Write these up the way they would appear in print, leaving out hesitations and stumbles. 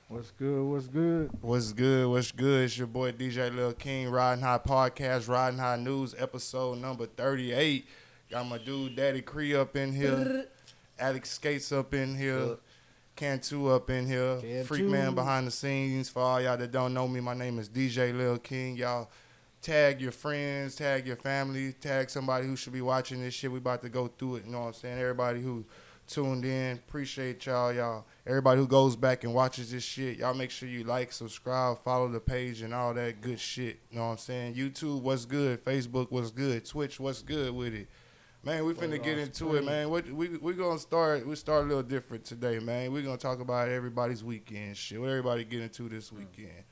What's good? What's good? What's good? What's good? It's your boy DJ Lil King, Riding High Podcast, Riding High News, episode number 38. Got my dude Daddy Cree up in here, Alex Skates up in here, Cantu up in here, Freak Man behind the scenes. For all y'all that don't know me, my name is DJ Lil King. Y'all tag your friends, tag your family, tag somebody who should be watching this shit. We about to go through it, you know what I'm saying? Everybody who tuned in, appreciate y'all. Everybody who goes back and watches this shit, y'all make sure you like, subscribe, follow the page and all that good shit. You know what I'm saying? YouTube, what's good? Facebook, what's good? Twitch, what's good with it? Man, we finna get into it, man. We gonna start. We start a little different today, man. We gonna talk about everybody's weekend shit. What everybody get into this weekend?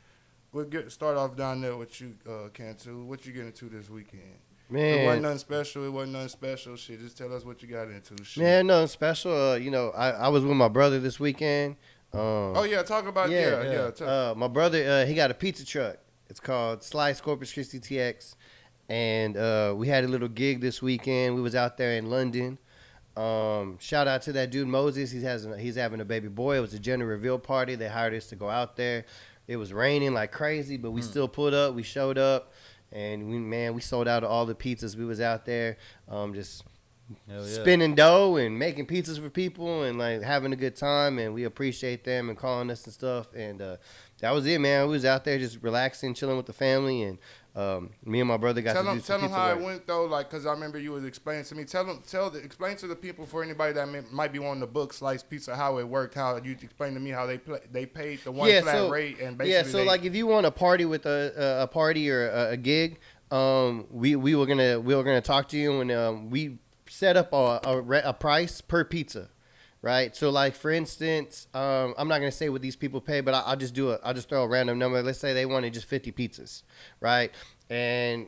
We'll start off down there with you, Cantu. What you get into this weekend? Man, It wasn't nothing special. It wasn't nothing special. Shit, just tell us what you got into. Shit. man, nothing special. I was with my brother this weekend. Oh yeah, talk about My brother, he got a pizza truck. It's called Slice Corpus Christi TX, and we had a little gig this weekend. We was out there in London. Shout out to that dude Moses. He's having a baby boy. It was a gender reveal party. They hired us to go out there. It was raining like crazy, but we still pulled up. We showed up. And we sold out all the pizzas. We was out there just spinning dough and making pizzas for people and like having a good time. And we appreciate them and calling us and stuff. And that was it, man. We was out there just relaxing, chilling with the family. And me and my brother got to do some pizza Tell them how work. it went though, like, cause I remember you was explaining to me. Explain to the people, for anybody that might be wanting the book Slice Pizza, how it worked. How you explained to me how they paid the one flat rate and basically like if you want a party with a party or a gig, we were gonna talk to you and we set up a price per pizza. Right, so like for instance, I'm not gonna say what these people pay, but I'll just throw a random number. Let's say they wanted just 50 pizzas, right? And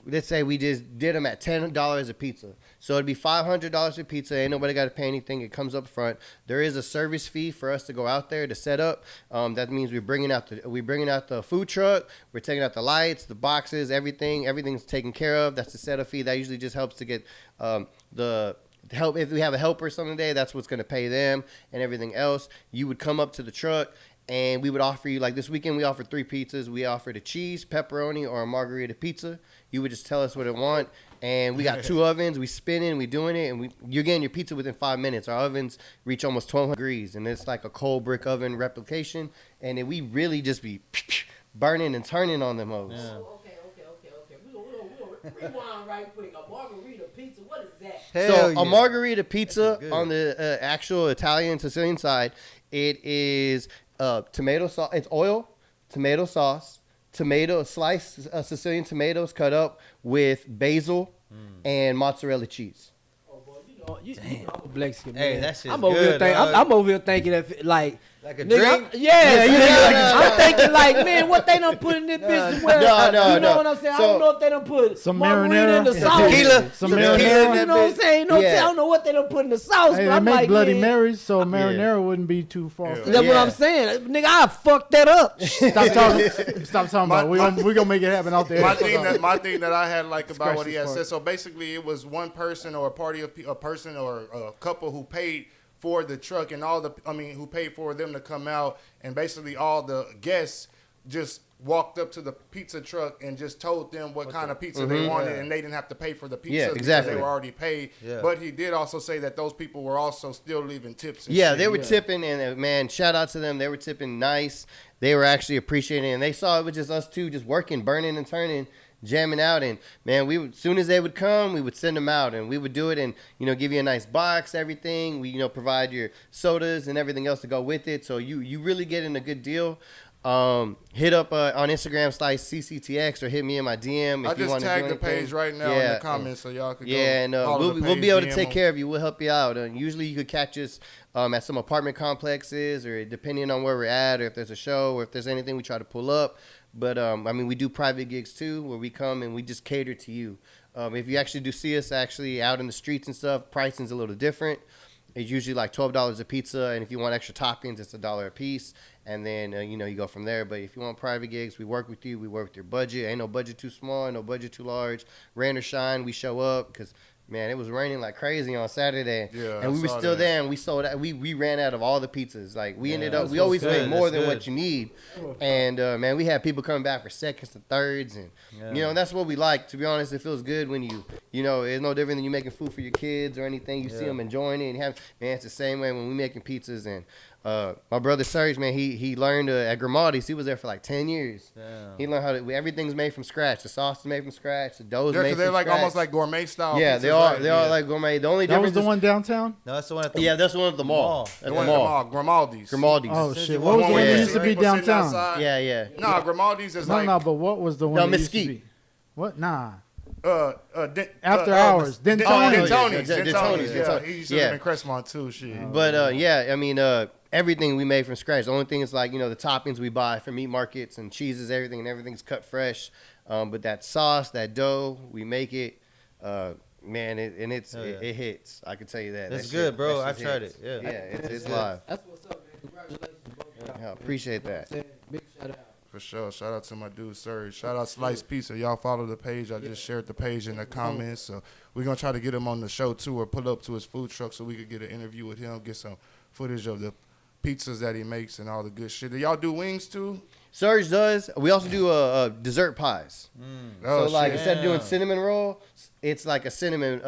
let's say we just did them at $10 a pizza, so it'd be $500 a pizza. Ain't nobody got to pay anything. It comes up front. There is a service fee for us to go out there to set up. That means we're bringing out the food truck. We're taking out the lights, the boxes, everything's taken care of. That's the setup fee. That usually just helps to get the help. If we have a helper someday, that's what's going to pay them and everything else. You would come up to the truck and we would offer you, like this weekend we offered 3 pizzas. We offered a cheese, pepperoni, or a margarita pizza. You would just tell us what you want, and we got 2 ovens. We spinning, we doing it, and you're getting your pizza within 5 minutes. Our ovens reach almost 1200 degrees, and it's like a cold brick oven replication, and then we really just be burning and turning on them hoes. Yeah. Okay. We're gonna rewind right quick. A margarita pizza, what is that? A margarita pizza on the actual Italian Sicilian side, it is tomato sauce. It's oil, tomato sauce, sliced Sicilian tomatoes cut up with basil and mozzarella cheese. Oh boy, I'm a Mexican man. Hey, that shit's I'm over good, here dog. I'm over here thinking that like a nigga, drink? I'm thinking like, man, what they done put in this bitch? No. You know what I'm saying? I don't know if they done put Some margarita marinara, in the sauce. Tequila. some You marinara. know what I'm saying? I don't know what they done put in the sauce, Hey, but they I'm make like, Bloody man, Marys, so marinara wouldn't be too far. Yeah. that's what I'm saying. Nigga, I fucked that up. Stop talking about it. We gonna make it happen out there. my thing that I had like about what he had Scratch said. this So basically, it was one person or a person or a couple who paid for the truck and who paid for them to come out, and basically all the guests just walked up to the pizza truck and just told them what kind of pizza they wanted, and they didn't have to pay for the pizza because they were already paid. Yeah. But he did also say that those people were also still leaving tips. And Yeah, shit. they were tipping, and man, shout out to them. They were tipping nice. They were actually appreciating it, and they saw it was just us two just working, burning and turning, jamming out. And man, as soon as they would come, we would send them out, and we would do it, and give you a nice box, everything. We provide your sodas and everything else to go with it, so you really getting a good deal. Hit up on Instagram /CCTX or hit me in my DM if you want to do anything. I just tagged the page right now in the comments, so y'all could go. Yeah, and we'll be able to take care of you. We'll help you out. Usually you could catch us at some apartment complexes, or depending on where we're at, or if there's a show, or if there's anything we try to pull up. But we do private gigs too, where we come and we just cater to you. If you actually do see us actually out in the streets and stuff, pricing's a little different. It's usually like $12 a pizza, and if you want extra toppings, it's $1 a piece. And then, you go from there. But if you want private gigs, we work with you. We work with your budget. Ain't no budget too small, ain't no budget too large. Rain or shine, we show up because Man, it was raining like crazy on Saturday. Yeah, and we I were saw still that. there, and we ran out of all the pizzas. Like we ended up, that's we always what's make good. more That's than good. what you need. And man, we had people coming back for seconds and thirds, and you know that's what we like. To be honest, it feels good when you know it's no different than you making food for your kids or anything. You see them enjoying it, and man, it's the same way when we making pizzas. And my brother Serge, man, he learned at Grimaldi's. He was there for like 10 years. Damn. He learned how to. Everything's made from scratch. The sauce is made from scratch. The dough is Yeah, made because from they're like scratch. almost like gourmet style. Yeah, pizzas, they are. right? They are like gourmet. The only That was difference the is one downtown. No, that's the one at the yeah, that's the one at the mall. At The the one at the mall. mall, Grimaldi's. Grimaldi's. Oh Since shit! you What was want the one one that where used to be people sitting downtown? outside. Yeah. Nah, Grimaldi's is No, like no, but what was the one? No, that used to Mesquite. be? What? Nah. after hours. Dentoni's. Dentoni's. Dentoni's. Yeah, he used to Yeah. live in Crestmont too. Shit. But yeah, I mean, everything we made from scratch. The only thing is like the toppings we buy from meat markets and cheeses, everything, and everything's cut fresh. But that sauce, that dough, we make it. Man, it hits. I can tell you that. That's That good, shit- bro. that I shit tried hits. it. Yeah. It's live. That's what's up, man. Congratulations, bro. Yeah, appreciate that. Big shout out. For sure. Shout out to my dude Serge. Shout out Slice Pizza. Y'all follow the page. I just shared the page in the comments. So we're gonna try to get him on the show too, or pull up to his food truck so we could get an interview with him, get some footage of the pizzas that he makes and all the good shit. Do y'all do wings too? Serge does. We also do dessert pies. Oh, So like shit. instead of doing Damn. cinnamon roll, it's like a cinnamon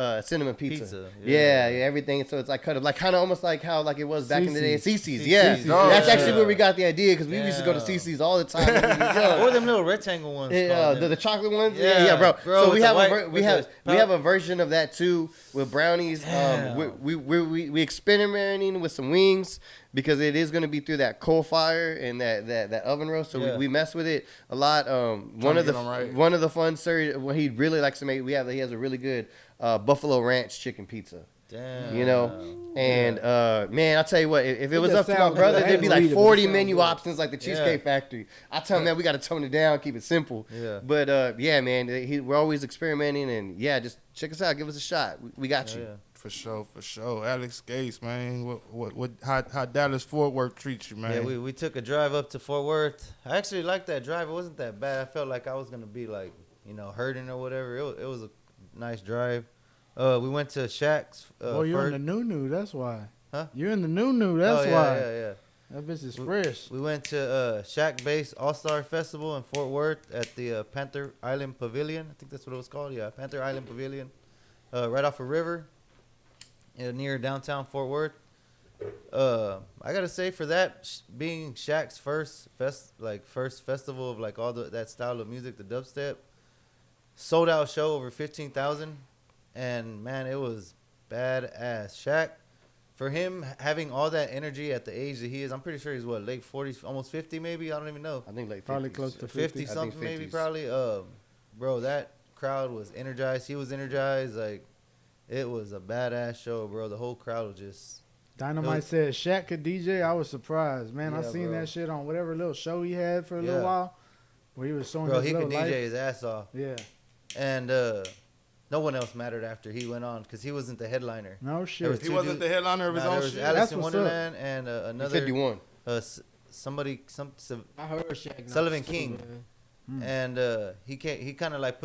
pizza. Pizza, Yeah, yeah. everything. So it's like cut up, like kind of almost like how like it was back in the day at Cece's. Cece's. Yeah, Cece's. Oh, that's yeah. actually where we got the idea because we used to go to Yeah. Cece's all the time. when we was young. Or them little rectangle ones. called The them. chocolate ones, Yeah, bro. bro, So with we the have white- we with have the we have a version of that too with brownies. Damn. We experimenting with some wings because it is going to be through that coal fire and that oven roast. So Yeah. we mess with it a lot. One to of the get 'em right. one of the fun sir what he really likes to make. He has a really good Buffalo Ranch chicken pizza. Damn. You know, and man, I'll tell you what, if it was just up to my sounds brother, good. there'd be I like haven't read it, but 40 it sounds menu good. options like the Cheesecake Factory. I tell him, man, we got to tone it down, keep it simple. Yeah. But yeah, man, we're always experimenting, and yeah, just check us out, give us a shot. We got you. Yeah. For sure. Alex Gates, man. How Dallas Fort Worth treats you, man? Yeah, we took a drive up to Fort Worth. I actually liked that drive. It wasn't that bad. I felt like I was gonna be like, hurting or whatever. It was a nice drive. We went to Shaq's. Oh, you're first. in the new. That's why. Huh? You're in the new. That's Oh, yeah, why. Yeah. That bitch is fresh. We went to Shaq Base All-Star Festival in Fort Worth at the Panther Island Pavilion. I think that's what it was called. Yeah, Panther Island Pavilion, right off a river, near downtown Fort Worth. I gotta say, for that being Shaq's first festival of like all that style of music, the dubstep, sold out show, over 15,000, and man, it was badass. Shaq, for him having all that energy at the age that he is, I'm pretty sure he's late 40s, almost 50 maybe. I don't even know. I think like Probably 50s. close to 50 I think something maybe 50s. probably. Bro, that crowd was energized. He was energized. Like, it was a badass show, bro. The whole crowd was just. Dynamite said Shaq could DJ. I was surprised, man. I Yeah, seen bro. that shit on whatever little show he had for a Yeah. little while, where he was showing Bro, his he little could DJ life. his ass off. Yeah. And no one else mattered after he went on because he wasn't the headliner. No There shit. was he two wasn't dudes- the headliner of his Nah, there own was shit. Alice That's in what's up. Wonderland and another 51. somebody I heard Shaq. Sullivan too, King. man. and he kind of like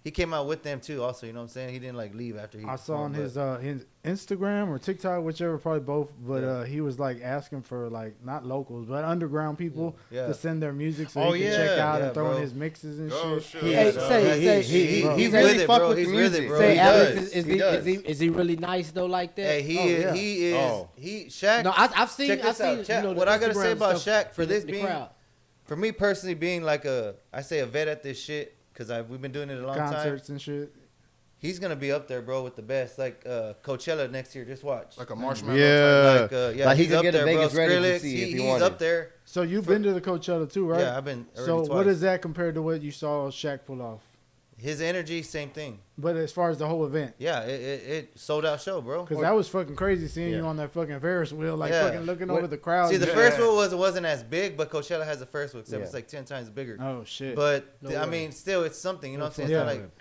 he came out with them too. Also, you know what I'm saying? He didn't like leave after he. I saw on performed, his Instagram or TikTok, whichever, probably both. But Yeah. he was like asking for like not locals, but underground people Yeah. to send their music so Oh, he can yeah. check out Yeah, and throw in bro. his mixes and Oh, shit. shit. Hey, bro. say- He bro. he he's really with it, fuck bro. with the He's with music. it, bro. Say, He Alex, does. is he really nice though like that? Hey, he Oh, yeah. he is. Oh. Shaq. No, I've seen. Check I've this out. seen. Chat. The What I gotta Instagram say about stuff Shaq for in this the being, crowd. for me personally being like a vet at this shit because we've been doing it a long time. Concerts and shit. He's gonna be up there, bro, with the best. Like Coachella next year. Just watch. Like a marshmallow. Yeah. Type. Like he he's could up get a there, bro. Vegas Ready to Skrillex, see if he he's wanted. up there. So you've been to the Coachella too, right? Yeah, I've been. So already what twice. is that compared to what you saw Shaq pull off? His energy, same thing. But as far as the whole event, Yeah, it sold out show, bro. because that was fucking crazy seeing Yeah. you on that fucking Ferris wheel, like Yeah. fucking looking What- over the crowd. See, the and- first one wasn't as big, but Coachella has the first one, except Yeah. it's like 10 times bigger. Oh shit! But No I way. mean, still, it's something. You know what I'm saying? Yeah. It's not like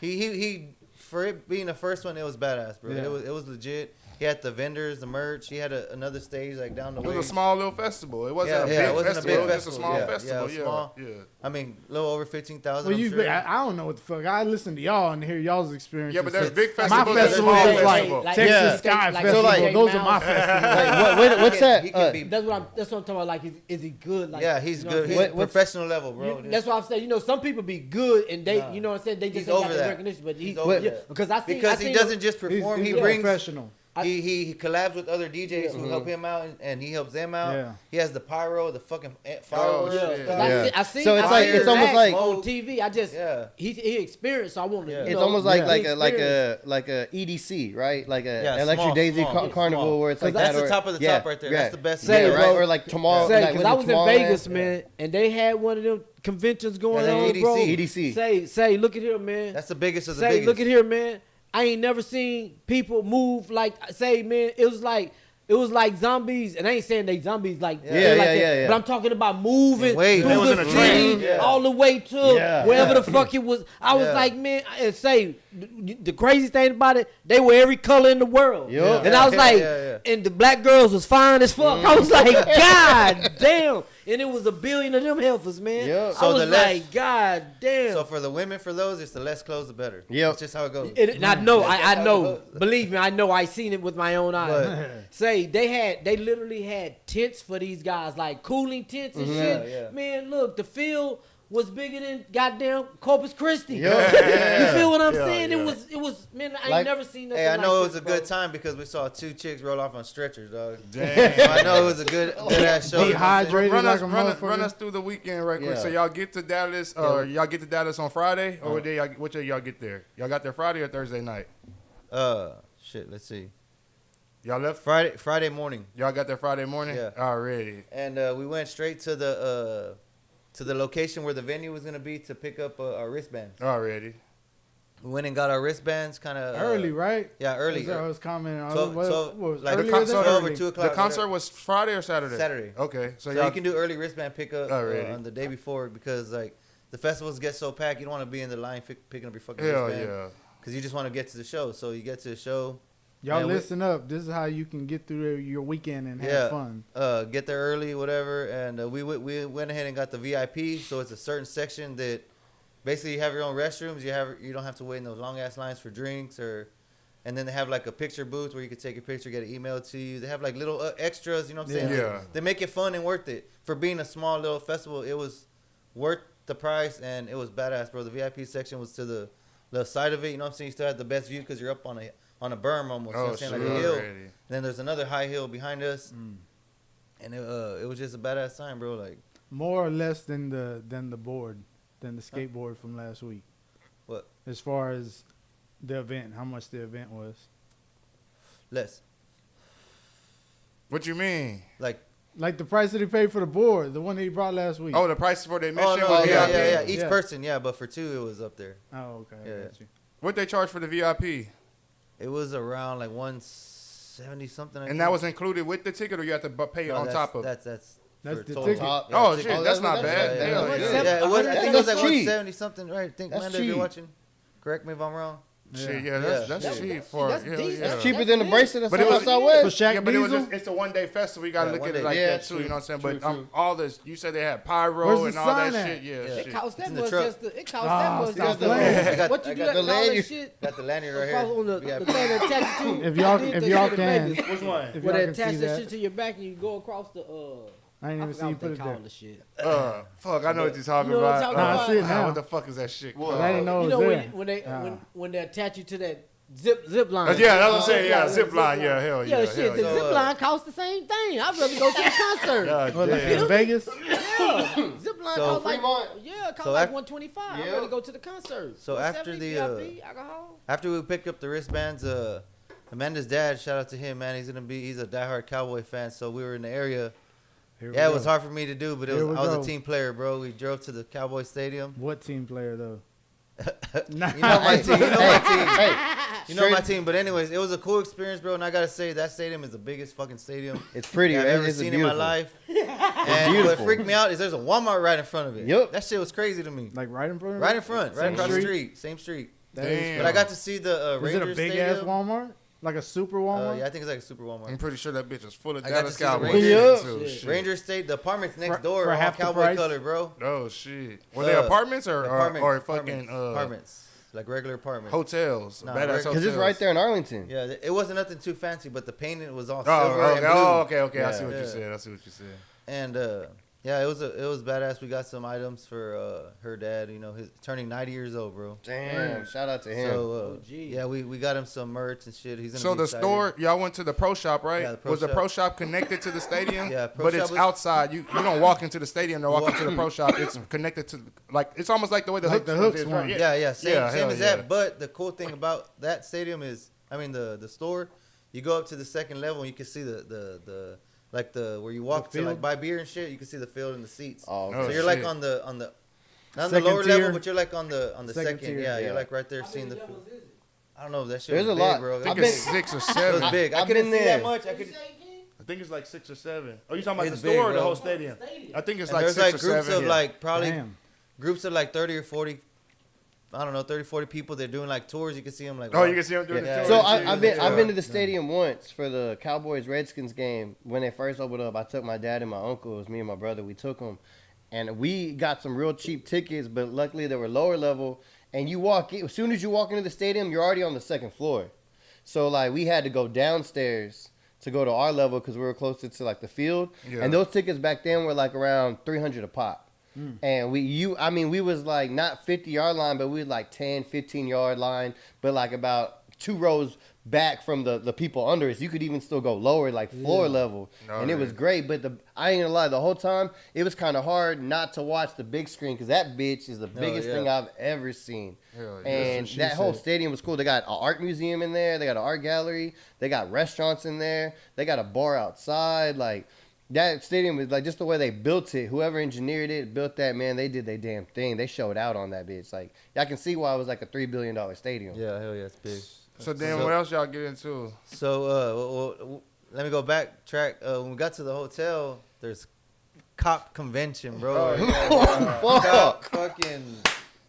he for it being the first one, it was badass, bro. Yeah. It was legit. He had the vendors, the merch. He had another stage like down the It way. was a small little festival. It wasn't Yeah, a big yeah, it wasn't a festival. big It was just a festival. small Yeah, festival. yeah, small. Yeah. I mean, a little over 15,000. Well, I'm you, sure. I don't know what the fuck. I listen to y'all and hear y'all's experience. Yeah, but there's big My festivals. and festival small is like festivals. Texas Yeah. Sky Like- Festival. so, like- Those are my festivals. Like, what's that? He can be- That's what I'm talking about. Like, is he good? Like, yeah, he's you know good. what He's I'm saying? professional level, bro. That's what I'm saying. You know, some people be good and they, Nah. you know what I'm saying. They just He's ain't got over the that. recognition. But He's over that. because I because he doesn't just perform. He's He brings. professional. He collabs with other DJs who help him out, and he helps them out. Yeah. He has the pyro, the fucking fireworks. shit. stuff. Yeah. I see. So it's I like- see it's his almost act like- on TV. I just Yeah. he experienced. So I want to. Yeah. You It's know, almost like Yeah. like a EDC, right? Like a Yeah, Electric small, Daisy small, Carnival, small. where it's like That's that, the or- top of the yeah, top right there. yeah. That's the best. Say, Yeah, thing, right. bro. Or like tomorrow. Say, like because with I the was in Tomorrowland. Vegas, man, and they had one of them conventions going Yeah, on, EDC. bro. EDC. Say, look at here, man. That's the biggest of the Say, biggest. look at here, man. I ain't never seen people move like. Say, man, it was like zombies, and I ain't saying they zombies like Yeah, they're like yeah, that, yeah, yeah. But I'm talking about moving Wait, through they was the in a city, train. Yeah. all the way to Yeah. wherever the fuck it was. I was Yeah. like, man, and say the crazy thing about it, they were every color in the world, Yup. and I was Yeah, like, yeah, and the black girls was fine as fuck. I was like, God damn, and it was a billion of them heifers, man. Yup. I So was the less- like, God damn. So for the women, for those, it's the less clothes, the better. Yep. That's just how it goes. And I know, That's I how it know. goes. Believe me, I know. I seen it with my own eyes. But- Say they literally had tents for these guys, like cooling tents and shit. Yeah, yeah. Man, look, the field was bigger than goddamn Corpus Christi. Yeah. You feel what I'm Yeah, saying? yeah. It was. Man, I ain't Like- never seen nothing. Hey, I like know it this, was a bro. good time because we saw 2 chicks roll off on stretchers, dog. Damn. So I know it was a good ass show. Dehydrated Run like us, a run, us, motherfucker. run us through the weekend right quick. Yeah. So y'all get to Dallas, y'all get to Dallas on Friday, or what day? What day y'all get there? Y'all got there Friday or Thursday night? Shit. Let's see. Y'all left. Friday morning, Y'all got there Friday morning. Yeah. Already. and we went straight to the location where the venue was gonna be to pick up our wristbands. Already. We went and got our wristbands, kind of Early, right? Yeah, early. I was commenting on 12 what was like earlier the than concert over early? 2 The o'clock. concert was Friday or Saturday? Saturday. Okay, so So y'all you can do early wristband pickup Already. on the day before because like the festivals get so packed, you don't want to be in the line picking up your fucking hell wristband. yeah. Because you just want to get to the show. So you get to the show, Y'all Man, listen up. This is how you can get through your weekend and Yeah. have fun. get there early, whatever. And we went ahead and got the VIP. So it's a certain section that basically you have your own restrooms. You don't have to wait in those long ass lines for drinks and then they have like a picture booth where you can take a picture, get it emailed to you. They have like little extras, you know what I'm saying? Yeah. They make it fun and worth it. For being a small little festival, it was worth the price and it was badass, bro. The VIP section was to the side of it, you know what I'm saying? You still had the best view because you're up on a berm almost, you know what Oh I'm saying? shit. Like a hill. Already. Then there's another high hill behind us. And it was just a badass time, bro. Like, More or less than the skateboard from last week. what? As far as the event, how much the event was. Less. What you mean? Like the price that he paid for the board, the one that he brought last week. Oh, the price for the admission? Oh, no, was yeah, VIP? yeah. Each Yeah. person, yeah. But for 2, it was up there. Oh, okay. I Yeah. got you. What they charge for the VIP? It was around like 170 something. I And think. that was included with the ticket, or you have to pay No, on that's- top of? That's That's for the total. ticket. Top. Oh, Yeah, shit, that's not bad. Yeah, Hell yeah, yeah. yeah. I think it was like That's cheap. 170 something, right? I think That's Manda, if you're cheap. watching, correct me if I'm wrong. Shit, Yeah. yeah, that's Yeah. cheap for That's hell decent. yeah. That's Cheaper than the bracelet that's But it on was- Southwest. For Shaq Yeah, but it was Diesel? just, it's a one day festival. You gotta Yeah, look one at it day. like Yeah, that too. true. You know what I'm saying? True, But true. all this, you said they had pyro Where's and the all that sign at? shit. Yeah, Yeah. It shit. cost that in the much truck. just to. It cost Ah, that much stop just to. playing. I got- What you I do got that the all that lanyard. shit? Got the lanyard right Across on here. the VIP. thing that attached to. If y'all- I did if that y'all shit in can. Vegas. Which one? If Where y'all they can see attach that that. shit to your back and you go across the. I ain't I even forgot seen you what put they it call there. the shit. Fuck, I know what you're talking You know what I'm about. talking Nah, I see it now. What the fuck is that shit? Whoa. called? I didn't know it You was know there. when they attach you to that zip line. Yeah, that's what I'm saying. Yeah, Zip zip line. Yeah, hell yeah. Yeah, shit. hell The yeah. zip line costs the same thing. I'd rather go to a concert. God What, like damn. in Vegas? Yeah, zip line So costs like Fremont. it costs So like after- 125. I'd Yeah. rather go to the concert. So after 170 the, VIP, alcohol. After we picked up the wristbands, Amanda's dad, shout out to him, man. He's a diehard Cowboy fan. So we were in the area. Here we Yeah, it go. was hard for me to do, but Here we I was go. a team player, bro. We drove to the Cowboy Stadium. What team player though? You know my team. You know my team. You know Straight- my team. But anyways, it was a cool experience, bro. And I gotta say, that stadium is the biggest fucking stadium It's pretty. I've right? ever It's seen in my beautiful. life. And what beautiful. freaked me out is there's a Walmart right in front of it. Yup. That shit was crazy to me. Like right in front of Right it? in front, right Same across street? the street, same street. That is Damn. But I got to see the Was it Rangers a big stadium. ass Walmart? Like a super Walmart? Yeah, I think it's like a super Walmart. I'm pretty sure that bitch is full of I got Dallas to see the Cowboys. Rangers. too. Yeah. Shit. Ranger State, the apartments next For- door for are half the cowboy price? color, bro. Oh shit. Were they apartments or fucking apartments, like regular apartments. hotels? Nah, Badass regular- hotels. Because it's right there in Arlington. Yeah, it wasn't nothing too fancy, but the painting was all Oh, silver and blue. okay. I Yeah. see what you Yeah. said. I see what you said. And yeah, it was badass. We got some items for her dad. You know, he's turning 90 years old, bro. Damn, shout out to him. So OG. yeah, we got him some merch and shit. He's gonna So be the excited. store, y'all went to the pro shop, right? Yeah, the pro was the shop. pro shop connected to the stadium? Yeah, pro but shop it's was- outside. You don't walk into the stadium to walk into the pro shop. It's connected to like it's almost like the way the Like hooks, the hooks is, one. right? Yeah, same hell as yeah. that. But the cool thing about that stadium is, I mean, the store. You go up to the second level, and you can see the like the where you walk The to like field? buy beer and shit. You can see the field and the seats. Oh, Oh, So you're like shit. on the not on the Second lower tier? level, but you're like on the Second second. tier. Yeah, Yeah. you're like right there How seeing many the. levels is it? I don't know if that shit There's was a big, lot. bro. I think I've it's been- 6 or It 7. was big. I I've couldn't been see there. that much. I What you could. say, King? I think it's like 6 or 7. Oh, you talking about It's the store big, or the bro. whole stadium? Stadium. I think it's And like there's 6 like or groups 7. of like probably Damn. groups of like 30 or 40. I don't know, 30, 40 people. They're doing like tours. You can see them like. Oh, you can see them doing Yeah. the So tour. I've been Yeah. to the stadium once for the Cowboys Redskins game when they first opened up. I took my dad and my uncle. It was me and my brother. We took them, and we got some real cheap tickets. But luckily they were lower level. And you walk in, as soon as you walk into the stadium, you're already on the second floor. So like we had to go downstairs to go to our level because we were closer to like the field. Yeah. And those tickets back then were like around $300 a pop. And we was like not 50-yard line, but we was like 10, 15-yard line, but like about 2 rows back from the people under us. You could even still go lower, like floor level. Oh, and it was yeah. great. But I ain't gonna lie, the whole time, it was kind of hard not to watch the big screen because that bitch is the biggest yeah. thing I've ever seen. Hell yeah. And she that whole said. stadium was cool. They got an art museum in there. They got an art gallery. They got restaurants in there. They got a bar outside. Like, that stadium is like just the way they built it. Whoever engineered it, built that, man, they did their damn thing. They showed out on that bitch. Like, I can see why it was like a $3 billion stadium. Yeah, hell yeah, it's big. So then So- what else y'all get into? So let me go backtrack. When we got to the hotel, there's cop convention, bro. Cop fucking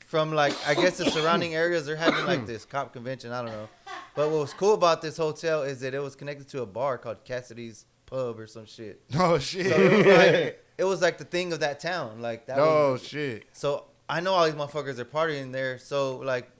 from like I guess the surrounding areas they're having like this cop convention. I don't know. But what was cool about this hotel is that it was connected to a bar called Cassidy's Pub or some shit. Oh So shit. it was like the thing of that town. Like that. Oh was, shit. So I know all these motherfuckers are partying there. So like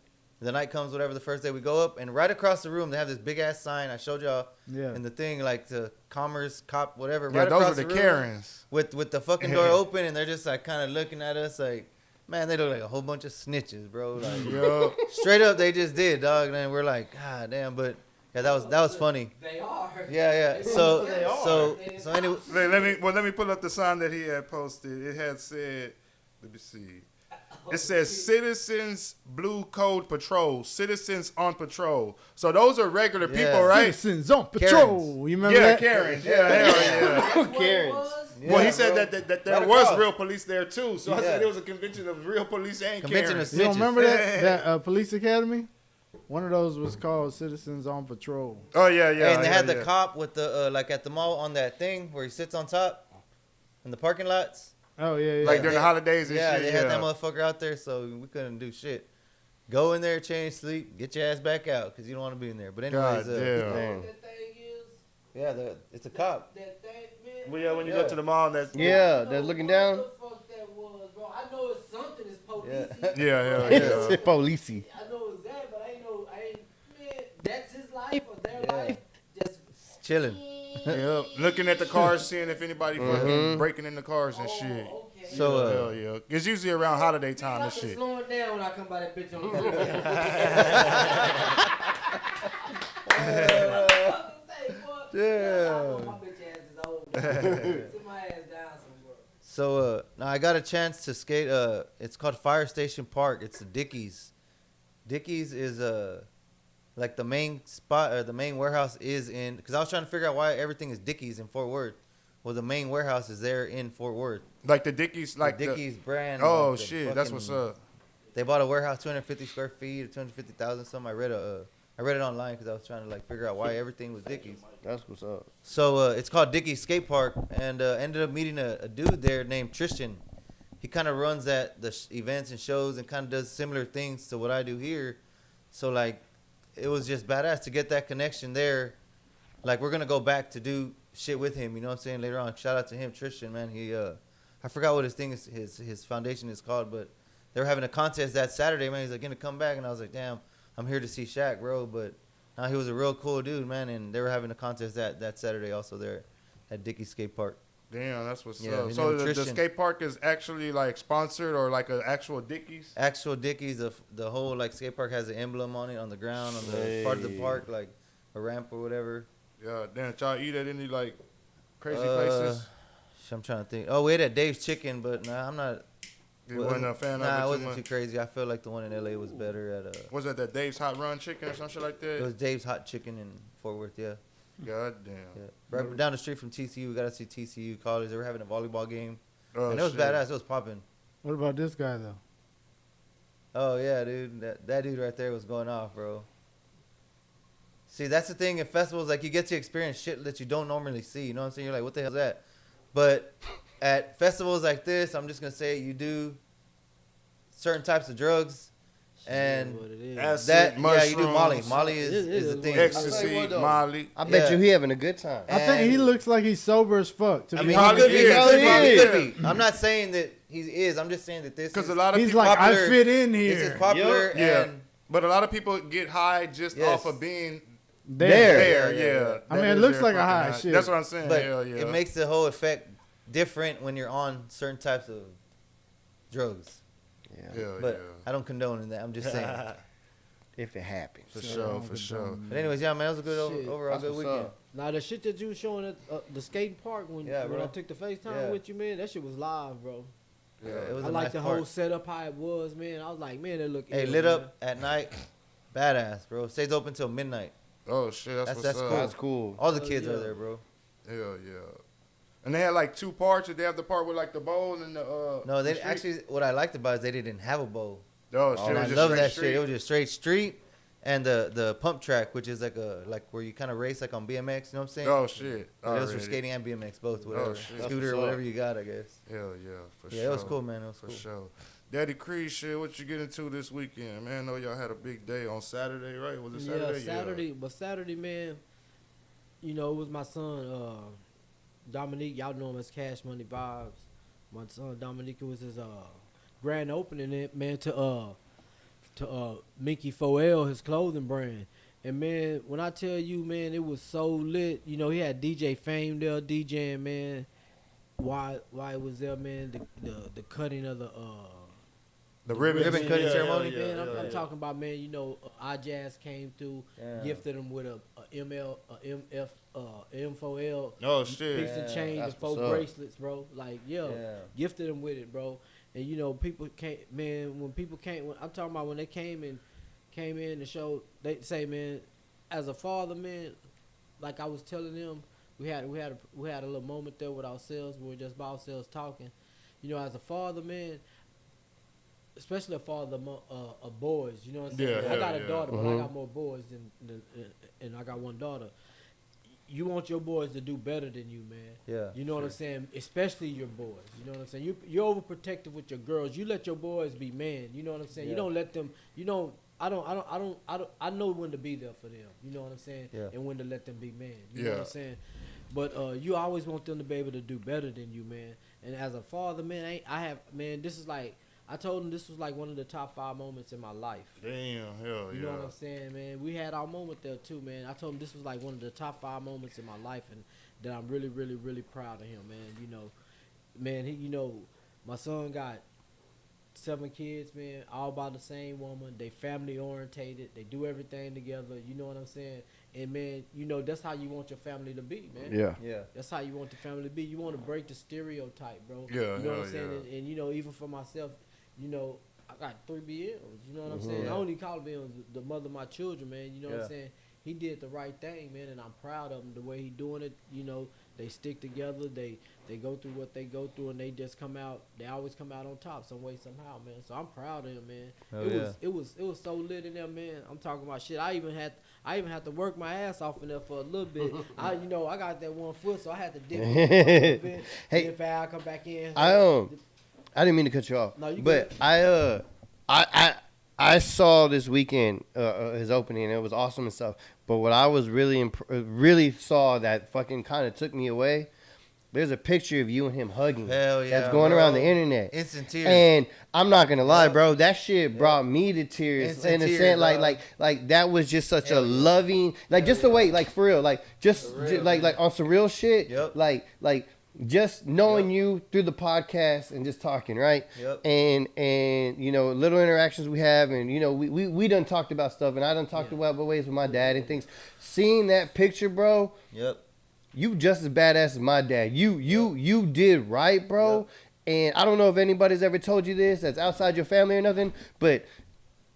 the night comes, whatever, the first day we go up, and right across the room they have this big ass sign. I showed y'all Yeah. in the thing, like the commerce cop, whatever. Yeah, right those are across the room Karens. with the fucking door open, and they're just like kind of looking at us like, man, they look like a whole bunch of snitches, bro. Like Yo. straight up, they just did, dog. And then we're like, god damn, but yeah, that was funny. They are. Yeah. So anyway, Let me pull up the sign that he had posted. It had said, let me see. It says Citizens Blue Code Patrol. Citizens on Patrol. So those are regular Yeah. people, right? Citizens on patrol. You remember Yeah, that? Karens. Yeah, hell yeah. Karens. Well, he Yeah, said bro. that there Right was across. real police there too. So I Yeah. said it was a convention of real police and Convention Karens. of You don't Snitches. remember that police academy? One of those was called Citizens on Patrol. Oh yeah, yeah. and they yeah, had the yeah. cop with the like at the mall on that thing where he sits on top in the parking lots. Oh yeah. Like during the holidays and Yeah, shit. they Yeah, had that motherfucker out there, so we couldn't do shit. Go in there, change, sleep, get your ass back out because you don't want to be in there. But anyways, God damn. Damn. That thing is. yeah, it's a cop. That thing, man. Well, yeah, when you Yeah. go to the mall, that's Yeah, they're looking down. What the fuck that was, bro? I know it's something. It's police. Yeah. yeah, hell yeah. Policey. I know it's that, but I ain't. Man, that's his life or their Yeah. life. Just Chilling. Yep. Looking at the cars, seeing if anybody Mm-hmm. fucking breaking in the cars and shit. okay. So, Yeah, hell yeah. It's usually around holiday time I and can shit. slow it down when I come by that bitch on the Yeah. My bitch ass is old. Sit my ass down somewhere. So now I got a chance to skate. It's called Fire Station Park. It's the Dickies. Dickies is like the main spot or the main warehouse is in. Because I was trying to figure out why everything is Dickies in Fort Worth. Well, the main warehouse is there in Fort Worth. Like the Dickies, like the Dickies brand. Oh like the shit, that's fucking- what's up. They bought a warehouse, 250 square feet, or 250,000 something. I read it online because I was trying to like figure out why everything was Dickies. That's what's up. So it's called Dickies Skate Park, and ended up meeting a dude there named Tristan. He kind of runs the events and shows and kind of does similar things to what I do here. So like, it was just badass to get that connection there. Like, we're gonna go back to do shit with him. You know what I'm saying? Later on, shout out to him, Tristan, man. He I forgot what his thing is, his foundation is called, but they were having a contest that Saturday, man. He's like, gonna come back, and I was like, damn, I'm here to see Shaq, bro. But now he was a real cool dude, man, and they were having a contest that Saturday also there at Dickey Skate Park. Damn, that's what's Yeah, up. his So name the Tristan. skate park is actually like sponsored or like an actual Dickies? Actual Dickies, the whole like skate park has an emblem on it on the ground on the part of the park, like a ramp or whatever. Yeah, damn, y'all eat at any like crazy places? I'm trying to think. Oh, we ate at Dave's Chicken, but nah, I'm not. You wasn't a fan Nah, of it it wasn't too too much? crazy. I feel like the one in LA was better at Was that Dave's Hot Run Chicken or some shit like it that? was Dave's Hot Chicken in Fort Worth, yeah. God damn. Yeah. Right down the street from TCU, we got to see TCU college. They were having a volleyball game. Oh, And it was shit. badass. It was popping. What about this guy though? Oh, yeah, dude. That dude right there was going off, bro. See, that's the thing in festivals. Like, you get to experience shit that you don't normally see. You know what I'm saying? You're like, what the hell's that? But at festivals like this, I'm just going to say you do certain types of drugs. And What it is. Acid, that, yeah, you do mushrooms, Molly. Molly It is the is thing. what it is. Ecstasy, I'll tell you what, though. Molly. I bet Yeah. you he having a good time. I think he And- looks like he's sober as fuck. To I be mean, honest. he could be. Probably He is. probably Probably could be. I'm not saying that he is. I'm just saying that this Because is, a lot of He's people, like, I popular. fit in here. this is popular. yeah, And but a lot of people get high just Yes. off of being There. there. Yeah, Yeah, yeah. I mean, That it is looks their like a fucking high high. shit. That's what I'm saying. but Hell yeah. it makes the whole effect different when you're on certain types of drugs. Hell But yeah. I don't condone in that. I'm just saying. If it happens. For sure, for sure. But anyways, yeah, man, it was a good Shit. overall That's good what's weekend. up. Now the shit that you was showing at the skating park when Yeah, when bro. I took the FaceTime Yeah. with you, man, that shit was live, bro. Yeah, it was I a like nice the park. whole setup how it was, man. I was like, man, it look Hey, ill, lit man. up at night, badass, bro. Stays open till midnight. Oh shit, that's That's what's up. cool. That's cool. All the Hell kids yeah. are there, bro. Hell yeah. And they had like two parts. Did they have the part with like the bowl and the No, they the street? actually. What I liked about it is they didn't have a bowl. Oh shit, And it I was just love straight that street. shit. It was just straight street, and the pump track, which is like where you kind of race like on BMX. You know what I'm saying? Oh shit. Yeah, those for Already. skating and BMX both. Whatever. shit. That's Scooter, what's up. whatever you got, I guess. Hell yeah, for Yeah, sure. it was cool, man. It was For cool. sure. Daddy Cree, shit, what you get into this weekend, man? I know y'all had a big day on Saturday, right? Was it Saturday? Yeah, Saturday. But Saturday, man, you know, it was my son, Dominique. Y'all know him as Cash Money Vibes. My son Dominique, it was his grand opening, man, to Minky Foel, his clothing brand. And man, when I tell you, man, it was so lit. You know, he had DJ Fame there DJing, man. Why it was there, man? The cutting of The ribbon cutting ceremony? Man, I'm talking about, man. You know, iJazz came through, Yeah. gifted him with a M4L Oh shit. piece of chain and that's 4 what's up. bracelets, bro. Like, Yeah. gifted him with it, bro. And you know, people came, man. When people came, I'm talking about when they came in the show. They say, man, as a father, man, like I was telling them, we had a little moment there with ourselves. We were just by ourselves talking. You know, as a father, man, especially a father of boys. You know what I'm saying? Yeah, I got a yeah. daughter, but I got more boys than and I got one daughter. You want your boys to do better than you, man. Yeah. You know what I'm saying? Especially your boys. You know what I'm saying? You're overprotective with your girls. You let your boys be man. You know what I'm saying? You Yeah. don't let them. You don't. I know when to be there for them. You know what I'm saying? Yeah. And when to let them be man. You know what Yeah. I'm saying? But you always want them to be able to do better than you, man. And as a father, man, this is like, I told him this was like one of the top 5 moments in my life. Damn, hell You know what yeah. I'm saying, man? We had our moment there too, man. I told him this was like one of the top 5 moments in my life, and that I'm really, really, really proud of him, man. You know, man, my son got 7 kids, man, all by the same woman. They family orientated. They do everything together. You know what I'm saying? And man, you know, that's how you want your family to be, man. Yeah. Yeah. That's how you want the family to be. You want to break the stereotype, bro. Yeah, You know what hell I'm saying? yeah. And you know, even for myself, you know, I got 3 BLs. You know what I'm saying? Yeah. I only call BLs the mother of my children, man. You know what Yeah. I'm saying? He did the right thing, man, and I'm proud of him the way he doing it. You know, they stick together. They go through what they go through, and they just come out. They always come out on top some way somehow, man. So I'm proud of him, man. Hell It was so lit in there, man. I'm talking about shit. I even had to work my ass off in there for a little bit. I got that 1 foot, so I had to dip a little bit. Hey, If I come back in, I didn't mean to cut you off, No, you but good. I I saw this weekend his opening, and it was awesome and stuff. But what I was really saw that fucking kind of took me away. There's a picture of you and him hugging. Hell yeah, that's going bro. around the internet. Instant tears. And I'm not gonna lie, bro. That shit brought me to tears. Instant In a tears, sense, dog. like that was just such a Hell yeah. loving, like just the way, like for real, like just, For real, like on some real shit. Yep. Like just knowing Yep. you through the podcast and just talking, right? Yep. And you know, little interactions we have, and you know, we done talked about stuff, and I done talked about ways with my dad and things. Seeing that picture, bro. Yep. You just as badass as my dad. You did right, bro. And I don't know if anybody's ever told you this that's outside your family or nothing, but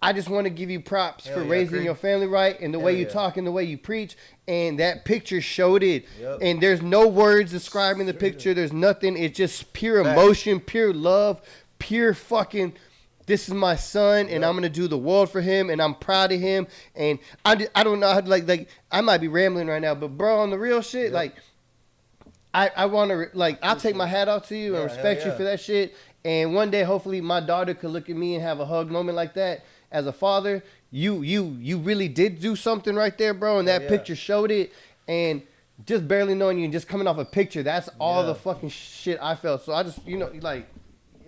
I just want to give you props Hell for yeah, raising Creed. your family right and the way Hell you yeah. talk and the way you preach. And that picture showed it. Yep. And there's no words describing the picture. There's nothing. It's just pure Facts. emotion, pure love, pure fucking. This is my son, and Yep. I'm gonna do the world for him, and I'm proud of him. And I don't know how to, like I might be rambling right now, but bro, on the real shit, Yep. like. I want to, like, I'll take my hat off to you and Yeah, respect hell you yeah. for that shit. And one day, hopefully, my daughter could look at me and have a hug moment like that. As a father, you really did do something right there, bro. And that Yeah. picture showed it. And just barely knowing you and just coming off a picture, that's all Yeah. the fucking shit I felt. So I just, you know, like,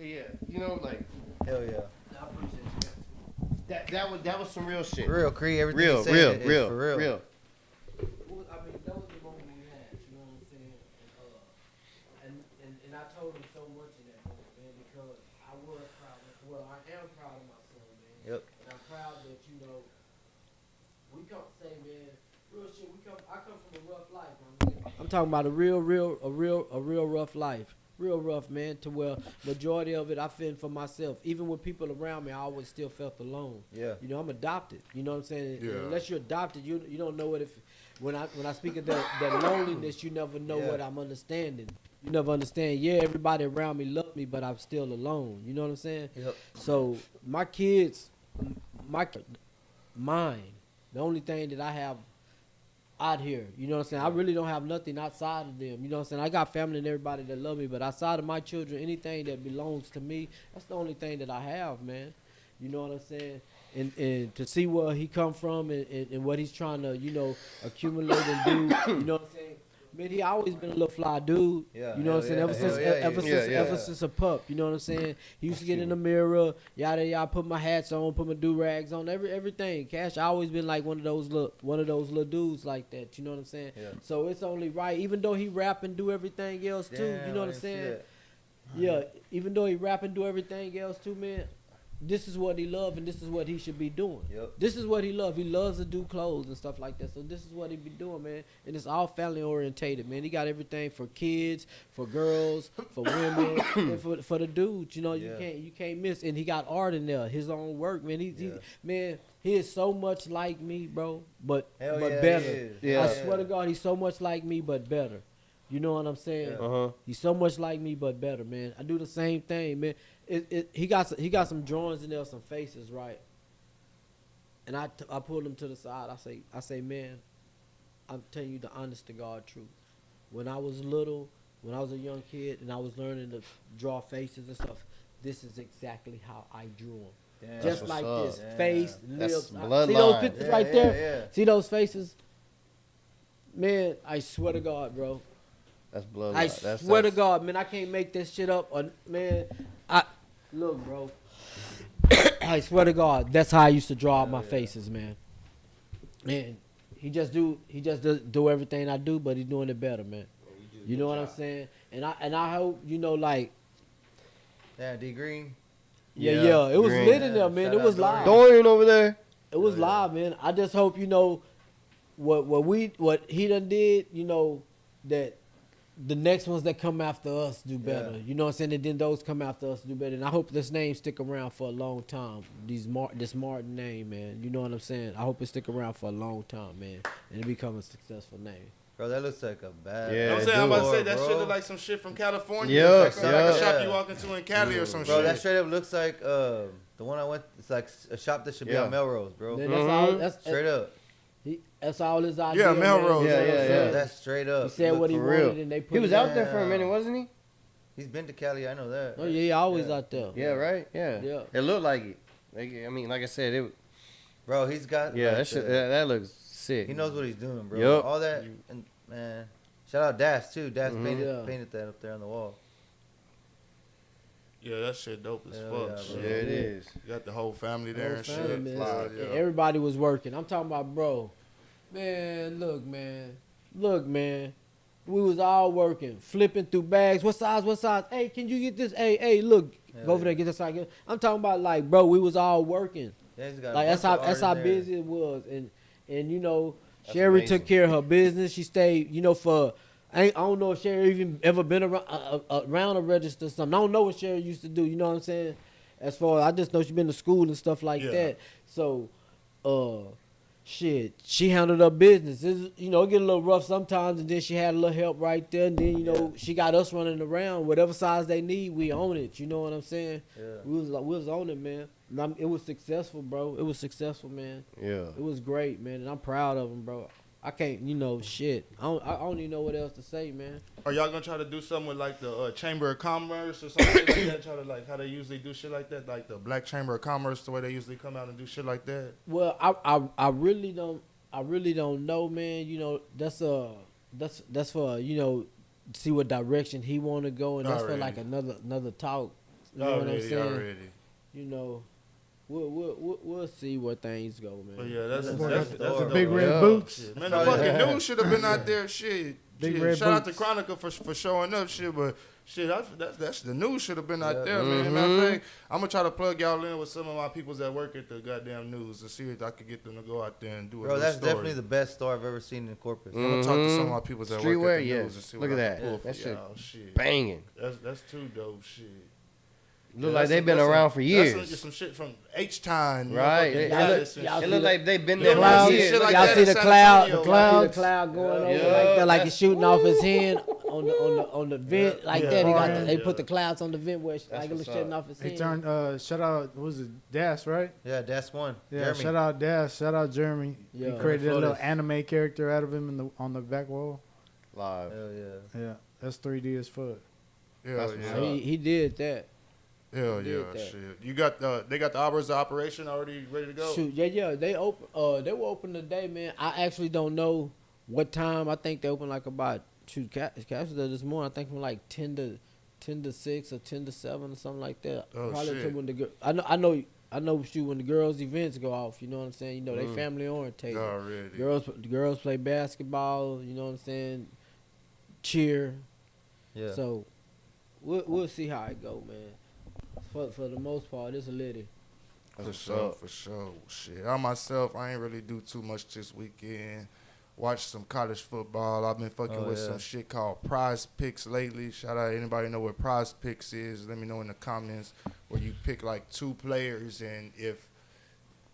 yeah, you know, like, Hell yeah. I appreciate you. that was some real shit. For real, Cree. Everything you said is real, for real. real. I mean, that was the moment we had. You know what I'm saying? And I told him so much in that moment, man, because I was proud. Well, I am proud of my son, man. Yep. And I'm proud that we come say, man, real shit. I come from a rough life, man. I'm talking about a real rough life. Real rough, man, to where majority of it I fend for myself. Even with people around me, I always still felt alone. Yeah. You know, I'm adopted. You know what I'm saying? Yeah. Unless you're adopted, you don't know what if when I speak of that loneliness, you never know Yeah. what I'm understanding. You never understand. Yeah, everybody around me love me, but I'm still alone. You know what I'm saying? Yep. So my kids, mine, the only thing that I have out here, you know what I'm saying? I really don't have nothing outside of them. You know what I'm saying? I got family and everybody that love me, but outside of my children, anything that belongs to me, that's the only thing that I have, man. You know what I'm saying? And to see where he come from and what he's trying to, you know, accumulate and do, you know what I'm saying? Man, he always been a little fly dude. Yeah, You know what I'm saying? hell Ever yeah, since hell yeah, ever he since was. ever since a pup, you know what I'm saying? He used to get in the mirror, yada yada, put my hats on, put my do rags on, everything. Cash, I always been like one of those little dudes like that. You know what I'm saying? Yeah. So it's only right, even though he rap and do everything else too. Damn, You know I what I'm didn't see saying? that. Yeah, even though he rap and do everything else too, man. This is what he love and this is what he should be doing. Yep. This is what he love. He loves to do clothes and stuff like that. So this is what he be doing, man. And it's all family orientated, man. He got everything for kids, for girls, for women, and for the dudes. You know, Yeah. you can't miss. And he got art in there, his own work, man. Yeah. He is so much like me, bro. But Hell yeah, he better. is. Yeah. I swear to God, he's so much like me, but better. You know what I'm saying? Yeah. He's so much like me, but better, man. I do the same thing, man. He got some drawings in there, some faces, right? And I pulled them to the side. I say, man, I'm telling you the honest to God truth. When I was little, when I was a young kid, and I was learning to draw faces and stuff, this is exactly how I drew them. Damn. Just what's like up. this, Damn. face, That's lips. See bloodline. those pictures Yeah, right yeah, there? yeah. See those faces? Man, I swear to God, bro. That's blood. I swear to God, man, I can't make this shit up. Man, look, bro. I swear to God, that's how I used to draw out my faces, man. Man, he just does do everything I do, but he's doing it better, man. You know what I'm saying? And I hope, you know, like, Damn, D Green. yeah, it was Green. lit in there, man. Shout It out was Dorian. live. Dorian over there. It was Yeah. live, man. I just hope, you know, what he done did, you know, that the next ones that come after us do better. Yeah. You know what I'm saying? And then those come after us do better. And I hope this name stick around for a long time. This Martin name, man. You know what I'm saying? I hope it stick around for a long time, man. And it become a successful name. Bro, that looks like a bad. Yeah, You know what I'm saying? I'm about to say that bro. shit look like some shit from California. Yeah, It's like a shop yeah. you walk into in Cali or some Bro, shit. that straight up looks like the one I went. It's like a shop that should be Yeah. on Melrose, bro. Man, that's all. That's Straight up. That's all his idea. Yeah, man. Melrose. You know what I'm Yeah, saying? That's straight up. He said Look what he for wanted, real. and they put He was it out there for a Yeah. minute, wasn't he? He's been to Cali. I know that. Oh yeah, he always Yeah. out there. Yeah, right. Yeah. Yeah. It looked like it. I mean, like I said, Bro, he's got. yeah, like, that looks sick. he knows what he's doing, bro. Yup. All that, and man, shout out Das too. Das Mhm. painted that up there on the wall. Yeah, that shit dope as Hell fuck. yeah, shit. bro. Yeah, it is. You got the whole family there Whole and family, shit. man. Fly, And yeah. everybody was working. I'm talking about, bro. Man, look, man. We was all working, flipping through bags. What size? Hey, can you get this? Hey, look, Hell go over there, yeah. get this size. I'm talking about, like, bro, we was all working. Yeah, he's got a Like bunch of that's art how in there. busy it was, and you know, That's Sherry amazing. took care of her business. She stayed, you know, for I don't know if Sherry even ever been around a register or something. I don't know what Sherry used to do. You know what I'm saying? As far I just know she been to school and stuff like Yeah. that. So, shit, she handled her business. It get a little rough sometimes, and then she had a little help right there. And then she got us running around. Whatever size they need, we own it. You know what I'm saying? Yeah. We was on it, man. And it was successful, bro. It was successful, man. Yeah. It was great, man, and I'm proud of them, bro. I can't, shit. I don't even know what else to say, man. Are y'all gonna try to do something with like the Chamber of Commerce or something like that? Try to like how they usually do shit like that, like the Black Chamber of Commerce, the way they usually come out and do shit like that. Well, I really don't know, man. That's for see what direction he want to go, and that's for like another talk. You know what I'm saying? Already. We'll see where things go, man. But yeah, that's The dope. big red Yeah. boots. Shit, man, the fucking Yeah. news should have been out there. Shit. Big Shit. red Shout out to boots. Chronicle for showing up. Shit, but shit, that's the news should have been out Yeah. there, man. Matter of fact, I'm gonna try to plug y'all in with some of my peoples that work at the goddamn news to see if I could get them to go out there and do a Bro, little that's story. definitely the best store I've ever seen in Corpus. I'm gonna talk to some of my peoples that work Streetwear, at the yeah. news and see Look what at I that. can pull That for shit y'all. Shit. Banging. That's too dope. Shit. Look Yeah, like that's they've some- been that's around some- for that's years. some shit from H-Time. Right. motherfucking It Dallas and y'all It shit. look like they've been The there for clouds. years. Shit like y'all that see in the San cloud? Antonio. Y'all see Clouds. the cloud going over Yeah, like that, like that's- it's shooting off his hand on the vent like Yeah. that. Yeah. They put the clouds on the vent where like it was what's shutting up. off his He hand. turned. Shout out. What was it? Das, right? Yeah, that's one. Yeah. Jeremy. Shout out Das. Shout out Jeremy. Yeah. He created a little Photos. anime character out of him on the back wall. Live. Hell yeah. Yeah. That's 3D as fuck. Hell That's yeah. what's up. He did that. Hell Did yeah, that. shit. You got they got the hours of operation already ready to go. Shoot, yeah. They were open today, man. I actually don't know what time. I think they open like about Cash this morning. I think from like 10 to 6 or 10 to 7 or something like that. Oh, Probably shit. till when I know. Shoot, when the girls' events go off, you know what I'm saying. They family orientated. Already. Girls play basketball. You know what I'm saying. Cheer. Yeah. So we'll see how it go, man. For the most part, it's a litty. For sure. Shit. I myself, I ain't really do too much this weekend. Watched some college football. I've been fucking with some shit called Prize Picks lately. Shout out anybody know what Prize Picks is. Let me know in the comments where you pick like 2 players and if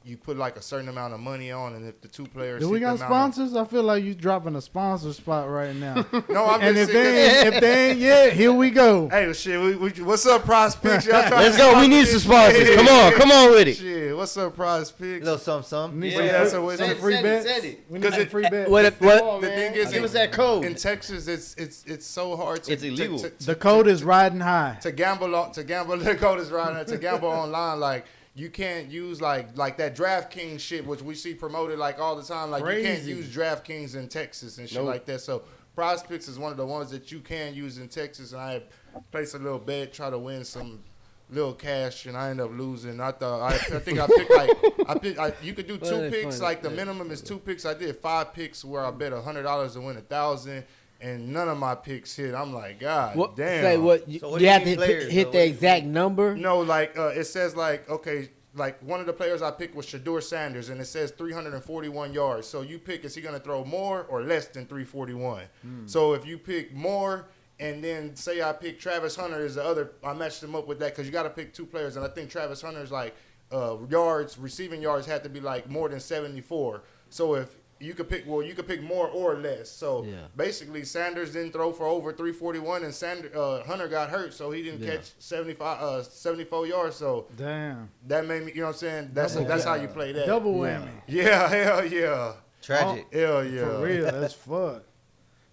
you put like a certain amount of money on and if the 2 players Do we hit got the amount sponsors? I feel like you dropping a sponsor spot right now. No, I'm And just if they ain't yet, here we go. Hey, shit, what's up, Prize Picks? Y'all trying Let's to go. We sponsor need this some sponsors. shit? Come on with it. Shit, what's up, Prize A Picks? little something. We need Yeah, some, so it's- some send free it, bets. send it. We need 'Cause some it- free bets. The thing is, Give us that code. in Texas, it's so hard to It's illegal. The code is riding high. to gamble the code is right to gamble online. Like you can't use like that DraftKings shit, which we see promoted like all the time. Like you can't Crazy. use DraftKings in Texas and shit Nope. like that. So Prize Picks is one of the ones that you can use in Texas. And I placed a little bet, try to win some little cash, and I ended up losing. I think I picked like you could do 2 Funny, picks. funny. Like the minimum is 2 picks. I did 5 picks where I bet $100 to win 1,000. And none of my picks hit. I'm like, God What, damn. say what? So You, what you do have you to mean players, hit though? the What do you exact number. No, like it says like okay, like one of the players I picked was Shador Sanders, and it says 341 yards. So you pick, is he going to throw more or less than 341? So if you pick more, and then say I pick Travis Hunter is the other, I matched him up with that because you got to pick 2 players, and I think Travis Hunter's like receiving yards had to be like more than 74. So if you could pick more or less. So Yeah. basically, Sanders didn't throw for over 341, and Hunter got hurt, so he didn't catch 74 yards. So Damn. that made me, you know what I'm saying? That's how you play that. Double whammy. Yeah, hell yeah, Tragic. hell yeah. For real, that's fuck.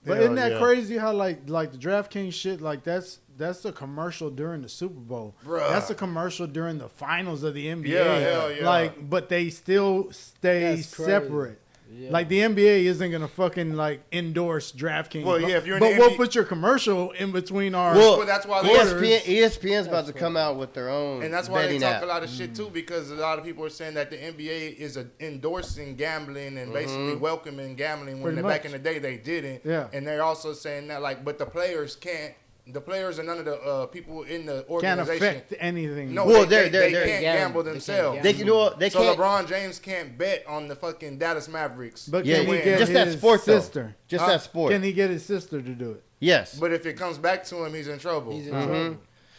But Hell isn't that yeah. crazy how like the DraftKings shit, like that's that's a commercial during the Super Bowl. Bruh. That's a commercial during the finals of the NBA. Yeah, hell yeah. Like, but they still stay That's crazy. separate. Yeah. Like the NBA isn't gonna fucking like endorse DraftKings. Well, yeah, if you're in but the we'll NBA put your commercial in between our. Well, that's why ESPN's about to come out with their own and that's why they betting talk app. a lot of shit too, because a lot of people are saying that the NBA is endorsing gambling and basically welcoming gambling when Pretty back much. in the day they didn't. Yeah. And they're also saying that like, but the players can't. The players and none of the people in the can't organization affect anything. No, Well, they they're can't gamble They can't themselves. They can do it. They so can't. LeBron James can't bet on the fucking Dallas Mavericks. But Yeah, can he win. get just his that sport though. sister? Just that sport. Can he get his sister to do it? Yes. But if it comes back to him, he's in trouble. He's in trouble.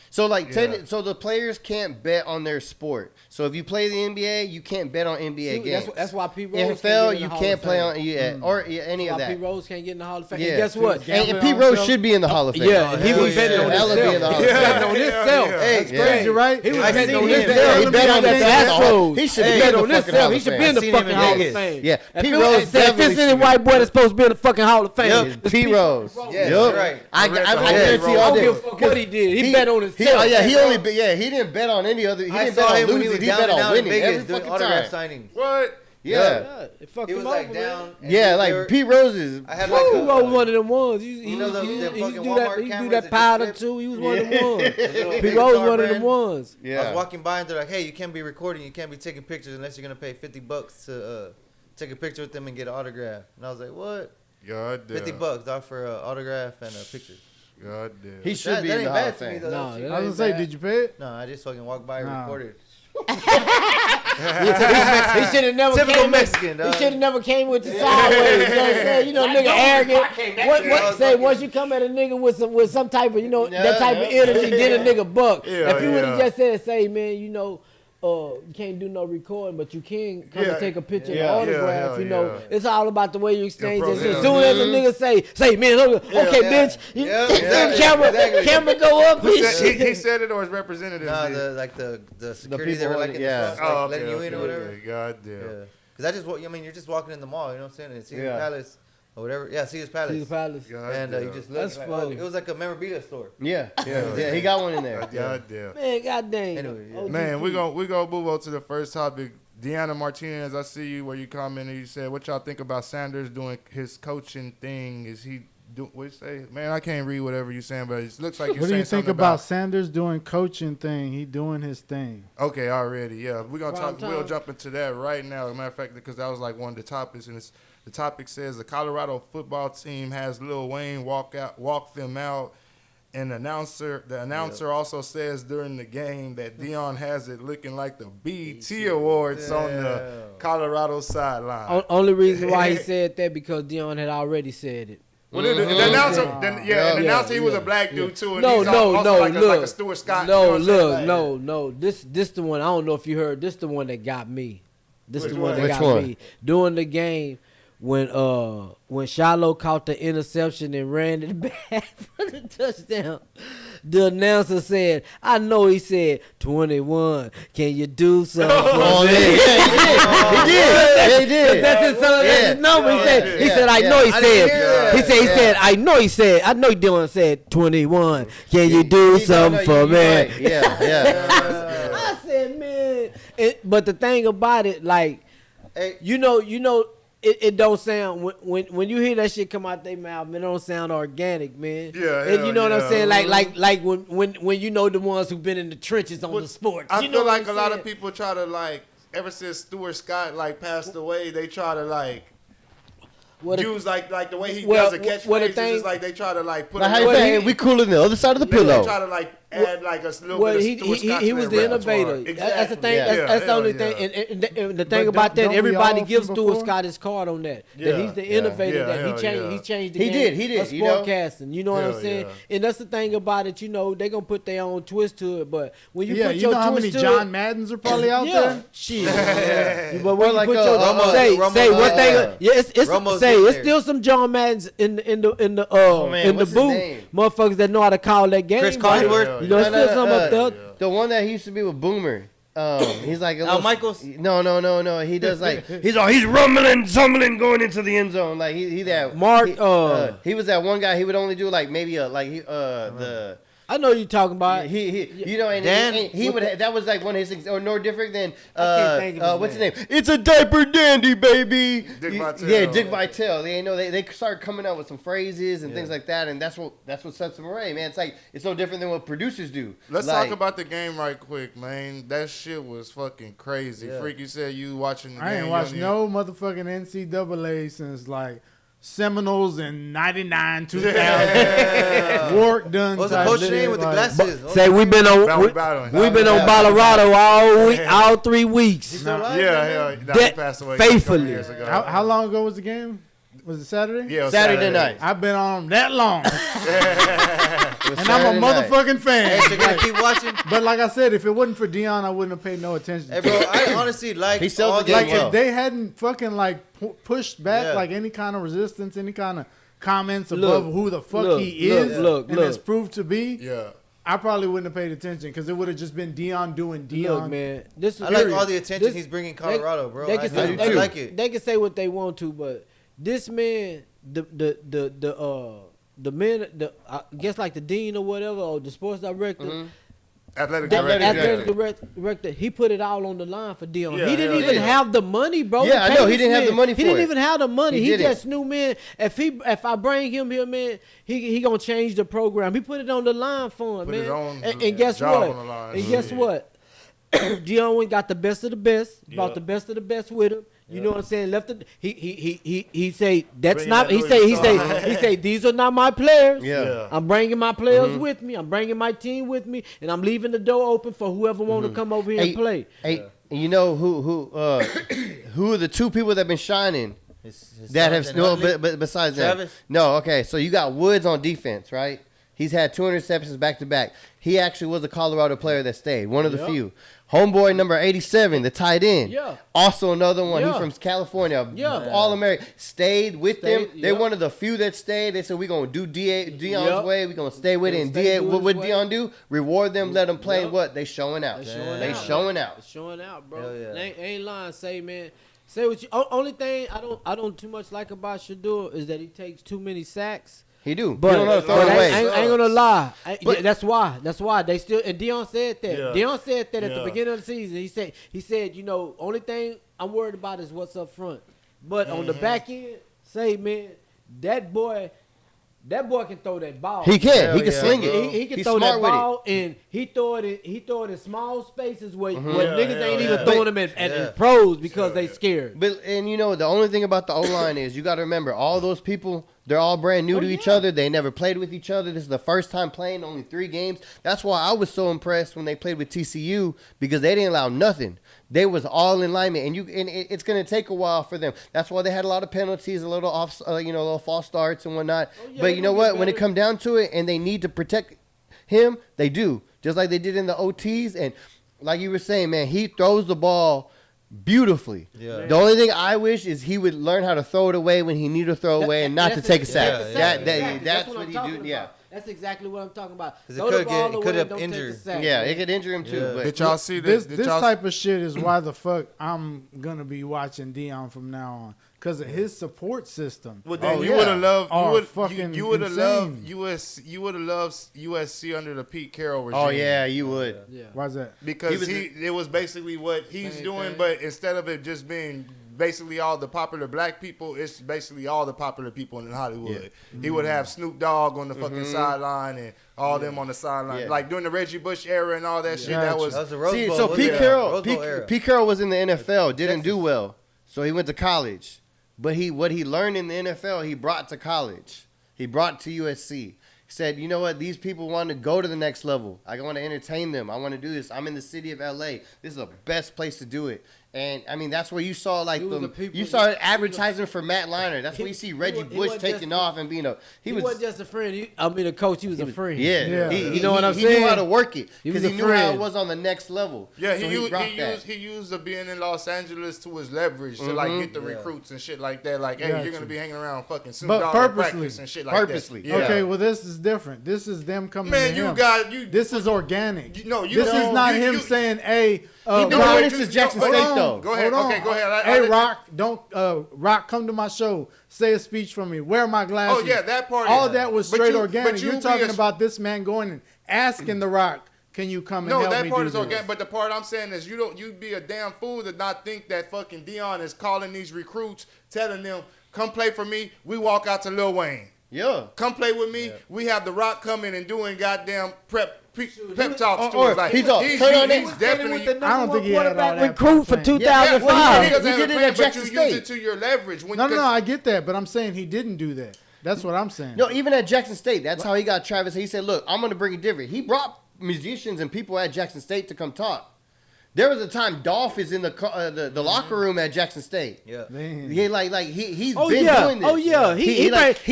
So like, Yeah. so the players can't bet on their sport. So if you play the NBA, you can't bet on NBA See, games. that's why P. Rose can't NFL, get in you the Hall can't of play Fame. on or any of That's why that. P. Rose can't get in the Hall of Fame. Yeah. And guess what? Gambling And Pete on Rose himself? should be in the Hall of Fame. Yeah, he Hell was yeah. betting on Hella himself. be in the Hall He of was Fame. betting on himself. Hey, That's yeah. crazy, right? He was I betting seen on him. himself. Yeah, He he bet bet on on the Astros. He should He be bet in on the fucking himself. Hall He of should be in Fame. the I seen him fucking in Hall of Vegas. Fame. Yeah, If Pete it- Rose if definitely it's any should be. white boy that's supposed to be in the fucking Hall of Fame, Yep. it's Pete Rose. Yeah, Yup. right. I Yeah. guarantee I all don't give a day. fuck what he did. He bet on himself. Oh yeah, he only he didn't bet on any other. He I didn't saw bet him on when he losing. was He down bet and on out in winning Vegas every doing fucking autograph time. signings. What? Yeah, Yeah, it fucked He him was like over, down. man. and yeah, they like were- Pete Rose is. I had Woo, like he was one of them ones. You know them he fucking used to do Walmart that. He used to do cameras that that powder just too. He was one of them ones. little P. big Rose guitar one of them brand. ones. I Yeah. was walking by and they're like, "Hey, you can't be recording. You can't be taking pictures unless you're gonna pay $50 to take a picture with them and get an autograph." And I was like, "What? God damn. $50 off for an autograph and a picture?" God damn. He should be that in the ain't Hall bad of to me Fame. though. No, That's that cheap. I was gonna say, did you pay it? No, I just fucking walked by and Nah. recorded. He should have never Typical came. Mexican, He dog. should have never came with the sideways. You know what I'm saying? You know, nigga arrogant. What say once you come at a nigga with some type of that type of energy, then a nigga buck. Yeah, If you would have yeah. just say, man, you can't do no recording, but you can come Yeah. and take a picture Yeah. and autograph. Yeah. It's all about the way you exchange it. Yeah, As soon as a nigga say, man, look, okay, Yeah. bitch, you Yeah, see yeah, the camera, exactly. camera go up. He bitch. said, he said it or his representative Nah, did? the security they people were like on in it, the yeah. front, like, Oh, letting you in or whatever. okay. God damn. Yeah, because I just, you're just walking in the mall, you know what I'm saying? And Caesar's Yeah. Palace or whatever. Yeah, Caesar's Palace. Caesar Palace. God And damn. you just look. That's like, funny. it was like a memorabilia store. Yeah, he got one in there. God damn. Man, goddamn. Anyway, yeah. OGP. Man, we gonna move on to the first topic. Deanna Martinez, I see you where you commented. You said, "What y'all think about Sanders doing his coaching thing? Is he do what you say?" Man, I can't read whatever you're saying, but it looks like you're What do saying you think something about Sanders doing coaching thing? He doing his thing. Okay, already, yeah. We're gonna Prime talk. We'll time. jump into that right now. As a matter of fact, because that was like one of the topics, and the topic says the Colorado football team has Lil Wayne walk them out. And the announcer also says during the game that Dion has it looking like the BET Awards on the Colorado sideline. Only reason why he said that because Dion had already said it. Well, the announcer, and the announcer, he was a yeah, black dude too, and No, he's no, also no, like look. a Stuart Scott. No, you know what I'm saying? look, Like- no. This the one. I don't know if you heard. This the one that got me. This Which the one one? that Which got one? me during the game when Shiloh caught the interception and ran it back for the touchdown. The announcer said, "I know." He said, "21. Can you do something for Oh, me?" yeah, he did. That's his son. That's his number. He said. He yeah, said. I yeah. know. He I didn't hear said. that. He said. He Yeah. said. I know. He said. I know. Dylan said 21. Can you do something for me? Right. Yeah. I said, man. But the thing about it, like, Hey, you know, it don't sound when you hear that shit come out their mouth, man, it don't sound organic, man. Yeah, And you know what I'm yeah. saying? Like when you know the ones who've been in the trenches on the sports. I you know feel what like I'm a lot saying? of people try to like, ever since Stuart Scott like passed away, they try to like What a- use like the way he Well, does a catchphrase. what the It's thing- just like they try to like put. Like how a you little- say, we cooler than the other side of the They pillow. try to like add like a little Well, bit he of Stuart Scott he to was their the innovator. repertoire. That's the thing. Yeah. That's the hell only yeah. thing. And the thing But about that, don't we everybody all gives from Stuart before? Scott his card on that. Yeah, That he's the yeah, innovator. yeah, That hell he changed. yeah. He changed the He game. did, of you know? sportcasting. You know what Yeah, I'm saying? yeah. And that's the thing about it. You know, they gonna put their own twist to it. But when you Yeah, put you your know how many twist to John it, Maddens are probably out yeah, there? shit. But when Or like, you put your Romo- say Romo- one thing, it's Romo's say in it's there. still some John Maddens in the man, in the what's his booth, name? motherfuckers that know how to call that game. Chris right? Collinsworth? You know, it's still some up there. The one that he used to be with Boomer. He's like a Al little, Michaels? No. He does like he's rumbling, zumbling, going into the end zone. Like he that Mark, He was that one guy. He would only do like maybe the I know you talking about. You know, and Dan, he would. That was like one of his things, or no different than can't think of his what's his name? It's a diaper dandy, baby. Dick Vitale. Yeah, Dick Vitale. They start coming out with some phrases and things like that, and that's what sets them away, man. It's no different than what producers do. Let's Like, talk about the game right quick, man. That shit was fucking crazy. Yeah. Freak, you said you watching the game. I ain't you watched don't no motherfucking NCAA since like Seminoles in '99, 2000. Work done. What's the type coach shit, name with the like- glasses? Say we've been on We've been on Colorado all 3 weeks. He's still alive? Yeah, man? he That- passed away faithfully. a couple years ago. How long ago was the game? Was it Saturday? Yeah, it was Saturday night. I've been on that long, It was and I'm Saturday a night. motherfucking fan. Hey, so gonna keep watching. But like I said, if it wasn't for Dion, I wouldn't have paid no attention. Hey, to bro, it. I honestly like He sells all the game Like well. if they hadn't fucking like pushed back Yeah. like any kind of resistance, any kind of comments Look, above who the fuck look, he look, is, look, and look. it's proved to be, Yeah. I probably wouldn't have paid attention because it would have just been Dion doing Dion. Look, man, this is I like period. all the attention This- he's bringing Colorado, bro. They I, can I, say, I like it. They can say what they want to, but this man, the man, I guess like the dean or whatever, or the sports director, Athletic the director. athletic director, he put it all on the line for Dion. Yeah, He didn't hell even yeah. have the money, bro. Yeah, to I pay know. He this didn't have man. the money He for didn't it. even have the money. He He didn't. just knew, man. If I bring him here, man, he gonna change the program. He put it on the line for him, Put his man. own And guess job what? on the line. And guess Yeah. what? Dion went got the best of the best, brought Yeah. the best of the best with him. You know what I'm saying? Left it. He say that's Bring not. that He Louis say Vuitton. he say these are not my players. Yeah. I'm bringing my players with me. I'm bringing my team with me, and I'm leaving the door open for whoever want to come over here and play. Hey, you know who are the two people that have been shining His that sons have and no Huntley. but besides that? Travis? No, okay. So you got Woods on defense, right? He's had 200 receptions back to back. He actually was a Colorado player that stayed, one of the Yep. few. Homeboy number 87, the tight end. Yeah. Also another one. Yeah. He's from California. Yeah. All American. Stayed with them. Stayed, They're yep. one of the few that stayed. They said we're gonna do Dion's Yep. way. We're gonna stay with it. And Stay what his would way. Dion do? Reward them, let them play. Yep. What? They showing out. They showing out. It's showing out, bro. Hell yeah. Ain't lying. Say, man. Say what you. Only thing I don't too much like about Shador is that he takes too many sacks. He do. But, he don't know how to throw but it I away. ain't gonna lie. But- Yeah, that's why they still. And Dion said that. Yeah. Dion said that at the Yeah. beginning of the season. He said, you know, only thing I'm worried about is what's up front. But on the back end, say, man, that boy can throw that ball. He can. Hell He can yeah, sling bro. it. He can He's throw smart that with it. ball, and he throw it in small spaces where Yeah, niggas ain't yeah, even yeah. throwing them at Yeah. pros because they scared. But and you know the only thing about the O line is you got to remember all those people. They're all brand new to each other. They never played with each other. This is the first time playing only 3 games. That's why I was so impressed when they played with TCU because they didn't allow nothing. They was all in alignment, and it's going to take a while for them. That's why they had a lot of penalties, a little off, little false starts and whatnot. yeah, But you know they'll what? get When it better. come down to it, and they need to protect him, they do. Just like they did in the OTs, and like you were saying, man, he throws the ball beautifully. Yeah. The only thing I wish is he would learn how to throw it away when he need to throw away and not to That's take a it. sack. Yeah, That's what what I'm he talking do. Yeah. about. That's exactly what I'm talking about. 'Cause it Throw the could ball get- it away, could have don't take the injured. sack, Yeah, man. it could injure him too. Yeah. But Did y'all see This Did this y'all type of shit is why the fuck I'm gonna be watching Dion from now on because of his support system. Well, then Oh, you yeah. would have loved. Oh, You would fucking you would have loved insane. US. You would have loved USC under the Pete Carroll regime. oh yeah, you would. Yeah. Why's that? because it was basically what he's Same doing, thing. but instead of it just being basically all the popular black people, it's basically all the popular people in Hollywood. He would have Snoop Dogg on the fucking sideline and all them on the sideline, Yeah. like during the Reggie Bush era and all that shit. That was That was the Rose See, Bowl. so wasn't Pete it? Carroll, Rose Bowl era. Pete Carroll was in the NFL, didn't do well, so he went to college. But what he learned in the NFL, he brought to college. He brought to USC. He said, you know what? These people want to go to the next level. I want to entertain them. I want to do this. I'm in the city of LA. This is the best place to do it. And I mean, that's where you saw like He was the people- you saw advertising for Matt Liner. That's where you see Reggie he Bush wasn't taking just- off and being a He wasn't just a friend. A coach. He was a friend. Yeah, Yeah. He, You know what I'm He knew how saying? to work it He was because he a knew how it friend. was on the next level. Yeah, So he used the being in Los Angeles to his leverage to like get the recruits and shit like that. Like, hey, Gotcha. you're gonna be hanging around fucking Snoop But Dogg at purposely. practice and shit like Purposely. that. Yeah. Okay, well this is different. This is them coming Man, to you him. got you. This is organic. You- no, you this don't- is not you- him you- saying, "Hey, He been No, doing wait, this you- since Jackson no, State hold on. though. Go ahead. Hold on. Okay, go ahead. Hey, Rock, don't Rock, come to my show. Say a speech for me. Wear my glasses. Oh yeah, that part. All that was But straight you- organic. but you You're be talking a- about this man going and asking The Rock, can you come and No, help that me part do is this? okay. But the part I'm saying is you'd be a damn fool to not think that fucking Dion is calling these recruits, telling them, come play for me. We walk out to Lil Wayne. Yeah. Come play with me. Yeah. We have The Rock coming and doing goddamn pep talks to or us. Like, he's all, he's turn on it. definitely. I don't think he had all that recruit for plan. 2005. well, he doesn't he have did a it plan, at but Jackson you State. use it to your leverage. No, I get that, but I'm saying he didn't do that. That's what I'm saying. No, even at Jackson State, that's how he got Travis. He said, look, I'm going to bring it different. He brought musicians and people at Jackson State to come talk. There was a time Dolph is in the locker room at Jackson State. Yeah. Man. He he's Oh been yeah, doing this. oh yeah. He's he's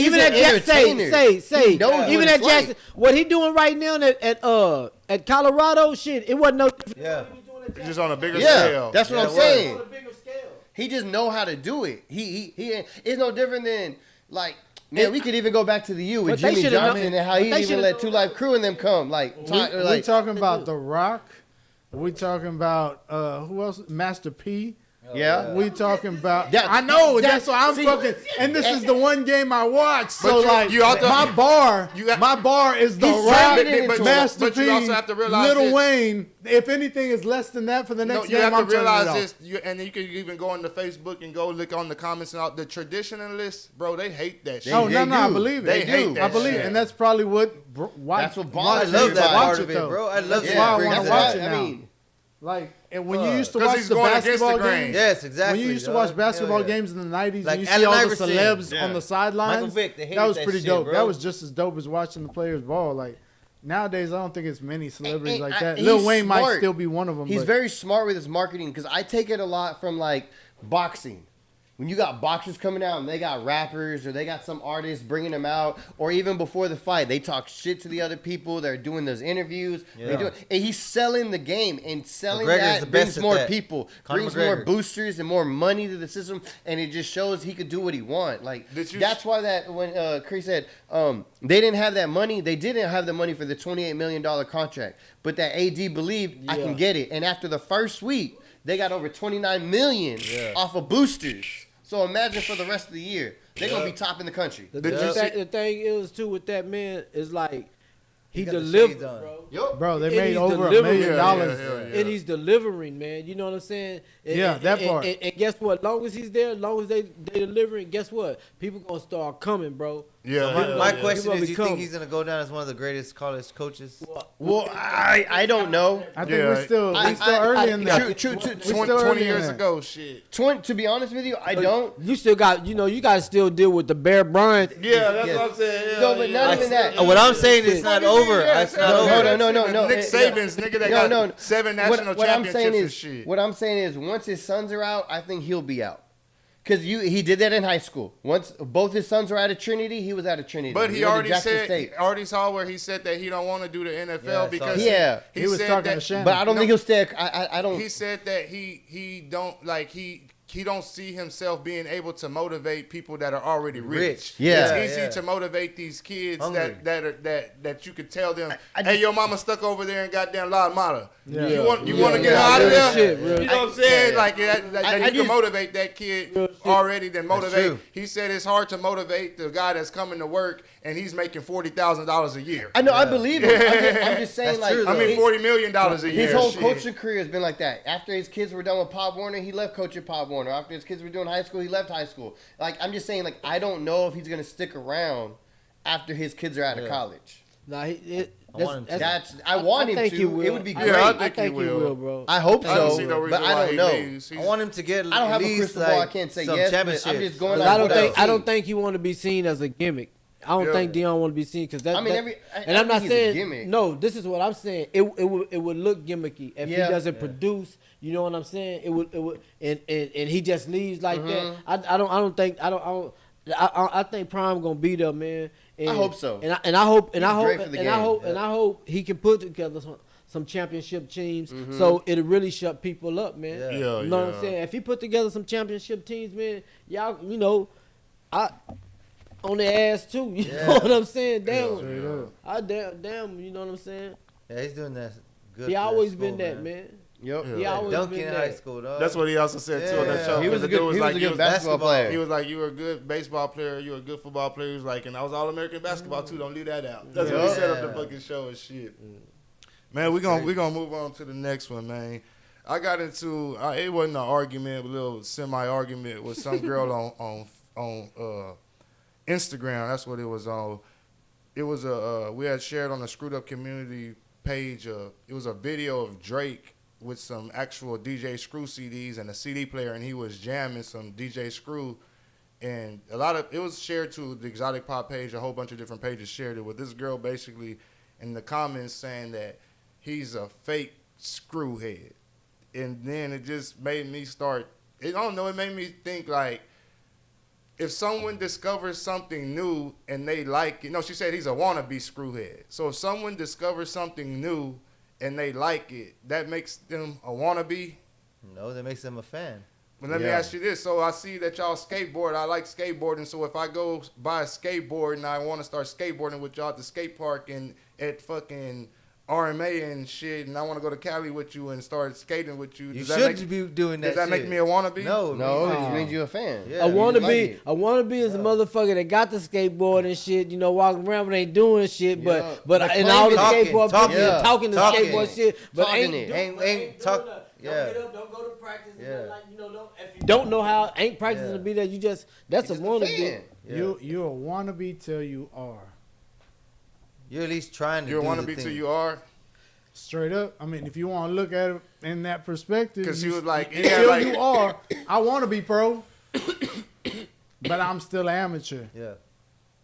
even an at Jackson. entertainer. Say, He knows even what at it's Jackson. like. What he doing right now at Colorado? Shit, it wasn't no. Yeah. It's just on a bigger Yeah, scale. that's what Yeah, I'm it saying. On a bigger scale. He just know how to do it. He it's no different than like. Man, we could even go back to the U with But they Jimmy should've Johnson known- and how but he they even should've let known 2 Live Crew and them come. Like, we talking about The Rock. We talking about who else? Master P. yeah. We talking about. That- I know. that- That's what I'm see- fucking. And this is the one game I watched. So But like, you also- my bar, you got- my bar is The He's Rock, turning it into- Master but P, you also have to realize Little this. Wayne. If anything is less than that for the No, next you game, have I'm to turning it realize off. this, and you can even go on the Facebook and go look on the comments and all. The traditionalists, bro, they hate that shit. Oh They no, I do. believe it. They hate that I believe shit. it, and that's probably what. That's what I bothers love me that about part it, of it, though. bro. I love That's that. why I Brings wanna it watch back. it now. Like, and when you used to 'Cause watch he's the going against the basketball grain. games, Yes, exactly. when you used to dog. watch basketball Hell yeah. games in the 90s, Like and you see Allen all the Iverson. celebs Yeah. on the sidelines, Michael Vick, they that hated was that pretty shit, dope. bro. That was just as dope as watching the players ball. Like, nowadays, I don't think it's many celebrities And like I- that. he's Lil Wayne might smart. still be one of them. He's but very smart with his marketing because I take it a lot from like boxing. When you got boxers coming out and they got rappers or they got some artists bringing them out, or even before the fight, they talk shit to the other people. They're doing those interviews. They Yeah. do it. And he's selling the game, and selling McGregor's the that best brings at more that. people, Conor brings more McGregor. boosters and more money to the system, and it just shows he could do what he want. Like Did you- that's why that when Chris said they didn't have that money, they didn't have the money for the $28 million contract, but that AD believed I Yeah. can get it, and after the first week, they got over 29 million off of boosters. So imagine for the rest of the year, they're gonna be top in the country. The, Did the, you thing, the thing is too with that man is like he got the delivered, shades on. bro. bro, they And made he's over $1 delivering. million. Yeah. And he's delivering, man. You know what I'm saying? And, Yeah, and- that and- part. And guess what? Long as he's there, long as they delivering, guess what? People gonna start coming, bro. Yeah. My, yeah. my Yeah. question People is, do you think become- he's gonna go down as one of the greatest college coaches? Well, I don't know. I think Yeah. we're still early in that. True. We 20, still 20 early in years that. ago, shit. To be honest with you, I don't. You still got, you got to still deal with the Bear Bryant. Yeah, that's Yeah. what I'm saying. No, but not even that. What I'm saying is not over. Yeah, It's not No, over. no. Nick Saban's nigga that got No. 7 national What I'm championships saying and is, shit. what I'm saying is, once his sons are out, I think he'll be out. Cause he did that in high school. Once both his sons were out of Trinity, he was out of Trinity. But he went to already Jackson said, State. already saw where he said that he don't want to do the NFL Yeah, I saw because that. Yeah. He was said talking that, to Shannon. But I don't No. think he'll stay. I don't. He said that he don't like he don't see himself being able to motivate people that are already rich. Yeah. It's easy Yeah. to motivate these kids Hungry. that you could tell them, I hey, just- your mama stuck over there in goddamn La Mata. Yeah. You want to Yeah. get her out of Real there? shit, real You know what I'm saying? Like that I you can just- motivate that kid already. Then motivate. true. He said it's hard to motivate the guy that's coming to work and he's making $40,000 a year. I know. I believe him. I'm just saying, That's like, true, I mean, he- $40 million a year. his whole shit. coaching career has been like that. After his kids were done with Pop Warner, he left coaching Pop Warner. After his kids were doing high school, he left high school. Like, I'm just saying, like, I don't know if he's gonna stick around after his kids are out of Yeah. college. Nah, I want him to. I want him think to. he will. It would be Yeah, great. I I, think he will. bro. hope I don't so, see no reason but I why don't he know. leaves. I want him to get I don't have at a least, crystal ball. I like, can't say some yes, but I'm championships. just going But off I don't what I've think I don't seen. think he want to be seen as a gimmick. I don't Yeah. think Dion want to be seen because that. I mean, that- I and I'm not think he's a saying gimmick. no. This is what I'm saying. It would look gimmicky if Yeah. he doesn't produce. You know what I'm saying? It would and he just leaves like that. I think Prime gonna be there, man. And, I hope so. And I hope He's great for the game. I hope he can put together some championship teams. So it'll really shut people up, man. Yeah. Yeah, You know what yeah. I'm saying? If he put together some championship teams, man, y'all, I on their ass too. You know what I'm saying? Damn, Yeah. I damn, you know what I'm saying? Yeah, he's doing that good. He for that always school, been that, man. Yep. Yeah. Yeah, I always Dunking been in that. high school, dog. That's what he also said too on that Yeah. show. He was The a good, dude he was like, a you good basketball basketball. player. He was like, you were a good baseball player, you were a good football player. He was like, and I was All-American basketball too. Don't leave that out. That's what he Yeah. said up the fucking show and shit. Man, we gonna move on to the next one, man. I got into it wasn't an argument, a little semi-argument with some girl on Instagram. That's what it was on. It was we had shared on the Screwed Up Community page. It was a video of Drake with some actual DJ Screw CDs and a CD player, and he was jamming some DJ Screw. And it was shared to the Exotic Pop page. A whole bunch of different pages shared it with this girl basically in the comments saying that he's a fake screwhead. And then it just made me it made me think like, if someone discovers something new and they like it, no, she said he's a wannabe screwhead. So if someone discovers something new and they like it, that makes them a wannabe? No, that makes them a fan. But let me ask you this. So I see that y'all skateboard. I like skateboarding. So if I go buy a skateboard and I want to start skateboarding with y'all at the skate park and at fucking RMA and shit, and I want to go to Cali with you and start skating with you, You does should be doing that. does that make shit. me a wannabe? No, No, man. it means you're a fan. Yeah. A you wannabe, like it. a wannabe is a motherfucker that got the skateboard and shit, you know, walking around but ain't doing shit, Yeah. but But and all the talking, skateboard talking, people yeah. talking the talking, skateboard shit, but talking ain't it. doing, Ain't talk- nothing. yeah. Don't get up, don't go to practice. Yeah. Like, you know, if you don't know how, ain't practicing Yeah. to be there. You just that's You're a just wannabe. fan. Yeah. You're a wannabe till you are. You're at least trying to You're a do the wannabe thing. till you are? Straight up. I mean, if you want to look at it in that perspective, 'Cause she was like, until yeah, like- you are, I want to be pro, but I'm still amateur. Yeah.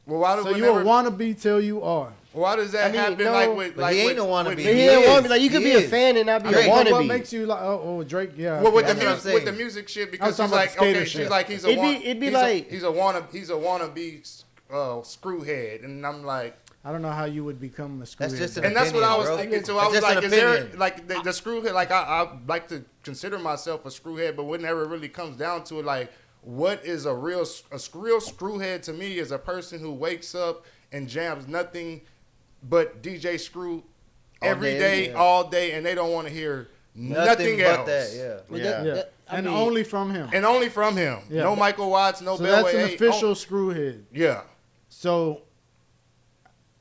Well, why do So we you a never, wannabe till you are. why does that I mean, happen no, like with but like he with, ain't a wannabe. with He He ain't is. wannabe. Like you could He be a is. fan and not be I a mean, but what wannabe. makes you like, oh, Drake, yeah. Well, with okay. the That's what I'm music, saying. with the music shit, because she's talking like, about the skater okay, she's shit. like, he's a It'd be like- he's a wannabe screwhead, and I'm like, I don't know how you would become a screwhead. That's just an and that's what I was opinion, bro. thinking too. I That's was just like, an is there opinion. like the screwhead? Like I like to consider myself a screwhead, but whenever it really comes down to it, like, what is a real screwhead to me is a person who wakes up and jams nothing but DJ Screw every day, day, yeah. all day, and they don't want to hear nothing but else. that. Yeah. But Yeah. Yeah. I And mean, only from him. And only from him. Yeah. No Michael Watts, no So Bellway. that's an Hey, official screwhead. yeah. So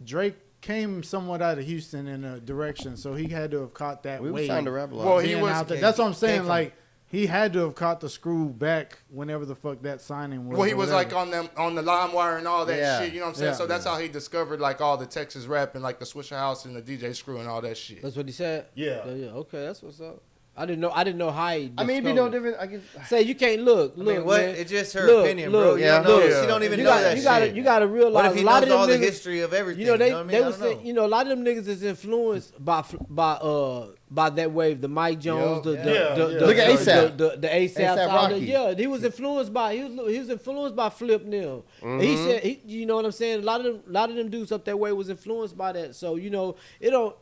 Drake came somewhat out of Houston in a direction, so he had to have caught that We were wave. signed to rap a lot. Well, he being was- out there. That's what I'm came saying. from- Like he had to have caught the screw back whenever the fuck that signing was. Well, he or was whatever. like on the LimeWire and all that Yeah. shit. You know what I'm saying? Yeah. So that's how he discovered like all the Texas rap and like the Swisher House and the DJ Screw and all that shit. that's what he said. Yeah. Yeah. Okay, that's what's up. I didn't know how he. I mean, it'd be no discovered it. different. I guess. Say you can't look. I mean, what? Man. It's just her Look, opinion, look, bro. You yeah. don't know. Yeah. She don't even you know got, that you got shit. you got to realize What if he a lot knows of all them the niggas, history of everything? You know, they what I mean? I was don't know. saying, you know, a lot of them niggas is influenced by that wave, the Mike Jones, Yup. the Look at A$AP. the ASAP A$AP Rocky. Yeah, he was influenced by he was influenced by Flip Nil. He said you know what I'm saying. A lot of them dudes up that way was influenced by that. So you know, it don't.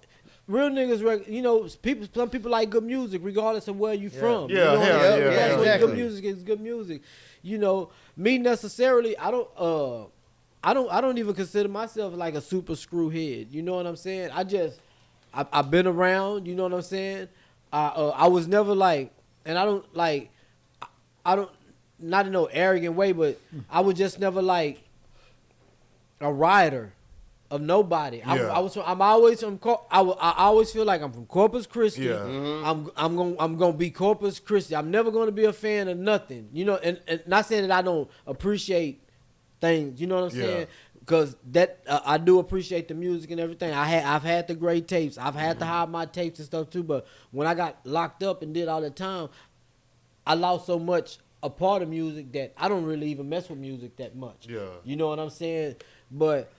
Real niggas, you know, some people like good music, regardless of where you from. Yeah, you know what I'm hell saying? yeah, That's what exactly. good music is. Good music. You know, me necessarily, I don't even consider myself like a super screwhead. You know what I'm saying? I've been around. You know what I'm saying? I was never like, and I don't not in no arrogant way, but I was just never like a rider of nobody. Yeah. I'm always from. I always feel like I'm from Corpus Christi. Yeah. I'm gonna be Corpus Christi. I'm never gonna be a fan of nothing. You know, and not saying that I don't appreciate things. You know what I'm Yeah. saying? Because that I do appreciate the music and everything. I've had the great tapes. I've had to hide my tapes and stuff too. But when I got locked up and did all the time, I lost so much a part of music that I don't really even mess with music that much. Yeah. You know what I'm saying? But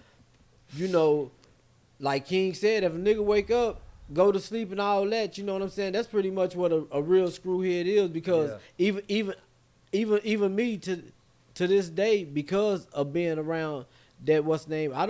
you know, like King said, if a nigga wake up, go to sleep and all that, you know what I'm saying? That's pretty much what a real screwhead is. Because even me to this day, because of being around that what's name, I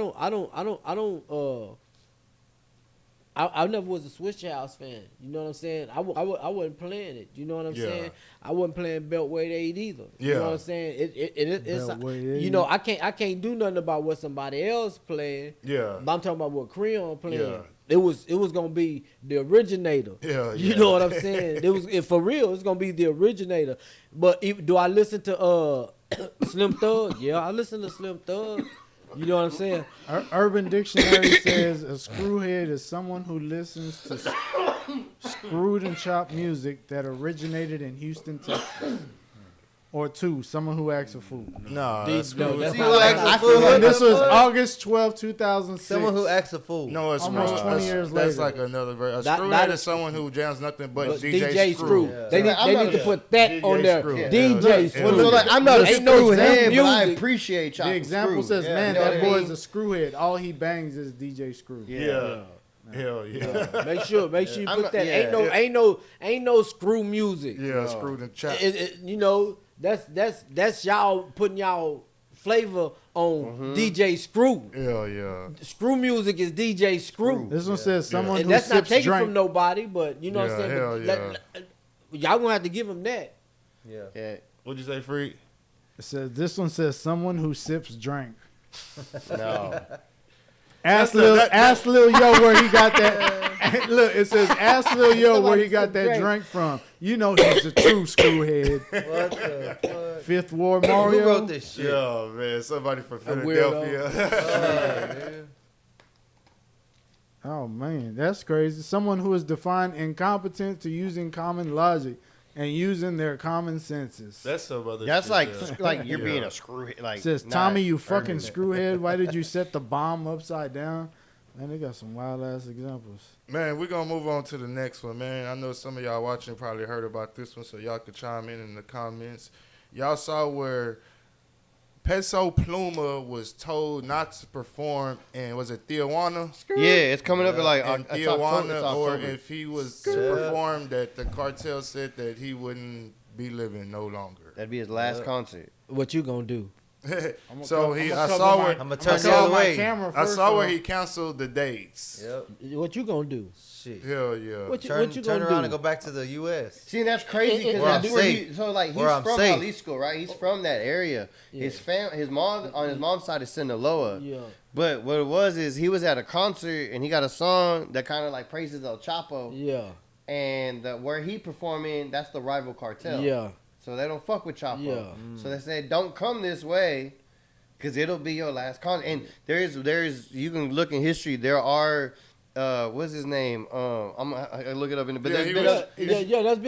never was a Swisher House fan. You know what I'm saying? I wasn't playing it. You know what I'm Yeah. saying? I wasn't playing Beltway 8 either. You Yeah. know what I'm saying? It's Beltway 8. you know, I can't do nothing about what somebody else playing. Yeah. But I'm talking about what Creon playing. Yeah. it was gonna be the originator. Yeah, You yeah. know what I'm saying? It was for real. It's gonna be the originator. But do I listen to Slim Thug? Yeah, I listen to Slim Thug. You know what I'm saying? Urban Dictionary says a screwhead is someone who listens to screwed and chopped music that originated in Houston, Texas. Or 2, someone who acts a fool. Nah, These- that's no, screwed. that's See not- who that's acts not a fool? And this was August 12, 2006. Someone who acts a fool. No, it's Almost screwed. 20 That's- years That's later. like another version. A That- screwhead that is is- someone who jams nothing but But DJ Screw. Yeah. They I'm need not to a- put that DJ on there. Screw. DJ Yeah. Screw. So like, I'm not a Ain't no screwhead, but I music. appreciate chopping The example screws. says, Yeah, man, you know that what I boy's mean? a screwhead. All he bangs is DJ Screw. Yeah. Hell yeah. Make sure you I'm put not- that. yeah. Ain't no screw music. Yeah, screwed and chopped. You know, that's y'all putting y'all flavor on DJ Screw. Hell yeah. Screw music is DJ Screw. This one says someone And who that's not sips taken drink. from nobody, but you know what I'm Yeah, saying? hell But y'all gonna have to give him that. Yeah. Yeah. What'd you say, Freak? It says, this one says someone who sips drink. No. Ask That's Lil Yo where he got that. Look, it says ask Lil Yo where he Somebody got sip that drink. drink from. You know he's a true screwhead. What the fuck? Fifth War Who Mario. wrote this shit? Yeah, man. Somebody from weirdo. Philadelphia. Oh man, that's crazy. Someone who is defined incompetent to using common logic and using their common senses. That's some other That's shit, like yeah. like you're Yeah. being a screwhead. Like Says not Tommy, you fucking earning it. screwhead. Why did you set the bomb upside down? Man, they got some wild ass examples. Man, we're going to move on to the next one, man. I know some of y'all watching probably heard about this one, so y'all could chime in the comments. Y'all saw where Peso Pluma was told not to perform, and was it Tijuana? Yeah, it's coming up in like In it's October. Tijuana, or October. if he was to perform, that the cartel said that he wouldn't be living no longer. That'd be his last concert. What you gonna do? So I saw where I'ma turn the cover other my way. camera I first saw where off. he canceled the dates. Yep. What you gonna do? Shit. Hell yeah. What you Turn gonna around do? and go back to the U.S. See, that's crazy because Where that's I'm where safe. he. So like he's Where I'm from safe. Jalisco, right? He's from that area. Yeah. His mom on his mom's side is Sinaloa. Yeah. But what it was is he was at a concert and he got a song that kind of like praises El Chapo, Yeah. and where he performing, that's the rival cartel. Yeah. So they don't fuck with Chapo. Yeah. So they said, don't come this way, cause it'll be your last concert. And there's you can look in history. There are what's his name? I look it up in the. But Yeah, there's he been was- a-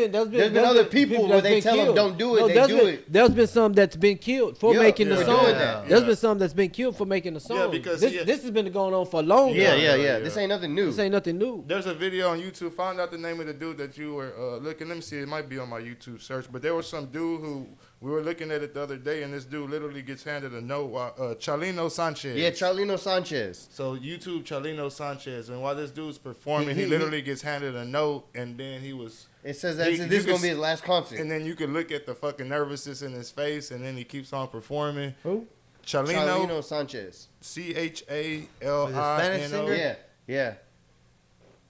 There's been other people where they tell them, "Don't do it," they do it. There's been some that's been killed for Yeah, making the yeah, song. doing that. There's Yeah. been some that's been killed for making the song. because this, he- this has been going on for a long Yeah, time. yeah, Yeah, yeah. yeah. This ain't nothing new. This ain't nothing new. There's a video on YouTube. Found out the name of the dude that you were looking. Let me see. It might be on my YouTube search. But there was some dude who we were looking at it the other day, and this dude literally gets handed a note. Chalino Sanchez. Yeah, Charlino Sanchez. So YouTube Chalino Sanchez, and while this dude's performing, he He- literally gets handed a note, and then he was. It says that You this is can gonna be his last concert. And then you can look at the fucking nervousness in his face, and then he keeps on performing. Who? Chalino, Charlino Sanchez. Chalino. Spanish singer? Yeah, yeah.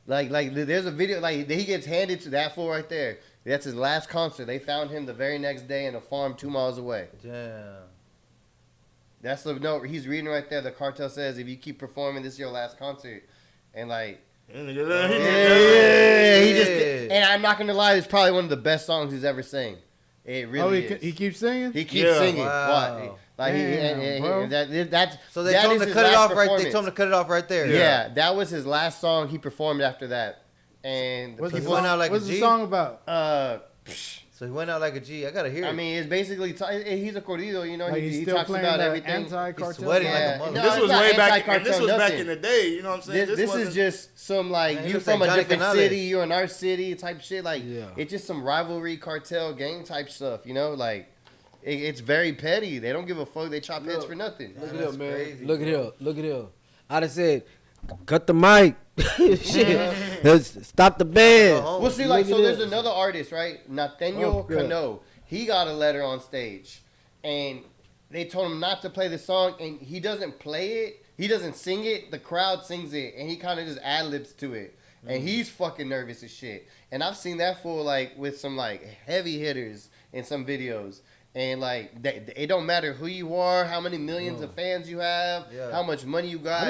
Like there's a video like he gets handed to that fool right there. That's his last concert. They found him the very next day in a farm 2 miles away. Damn. That's the note he's reading right there. The cartel says if you keep performing, this is your last concert. And like, yeah, he just. And I'm not gonna lie, it's probably one of the best songs he's ever sang. It really is. he keeps singing? He keeps Yeah. singing. Wow. What? Like Damn, bro. that's So they that told is him to his cut it last off right. They performance. told him to cut it off right there. Yeah, that was his last song he performed after that. And the What's, the people, went out like a what's the G? song about? So he went out like a G. I gotta hear it. I mean, it's basically he's a corrido, you know. Like he he's still talks playing about that everything. anti-cartel. He's sweating like a Yeah. mother. No, This it's was not way back. anti-cartel, This was back nothing. in the day. You know what I'm saying? This is wasn't- just some like Man, he you looks from like a Johnny different Canales. city, you in our city type shit. Like Yeah. it's just some rivalry, cartel, gang type stuff. You know, like it's very petty. They don't give a fuck. They chop heads for nothing. Look at That's him, man. crazy, Look at bro. him. Look at him. I'd have said, cut the mic. Shit. Let's stop the band. Go home. Well, see, like, Look so at there's this. another artist, right? Nathaniel Oh, good. Cano. He got a letter on stage, and they told him not to play the song, and he doesn't play it. He doesn't sing it. The crowd sings it, and he kind of just ad-libs to it. And he's fucking nervous as shit. And I've seen that fool, like, with some, like, heavy hitters in some videos. And like, it don't matter who you are, how many millions of fans you have, how much money you got.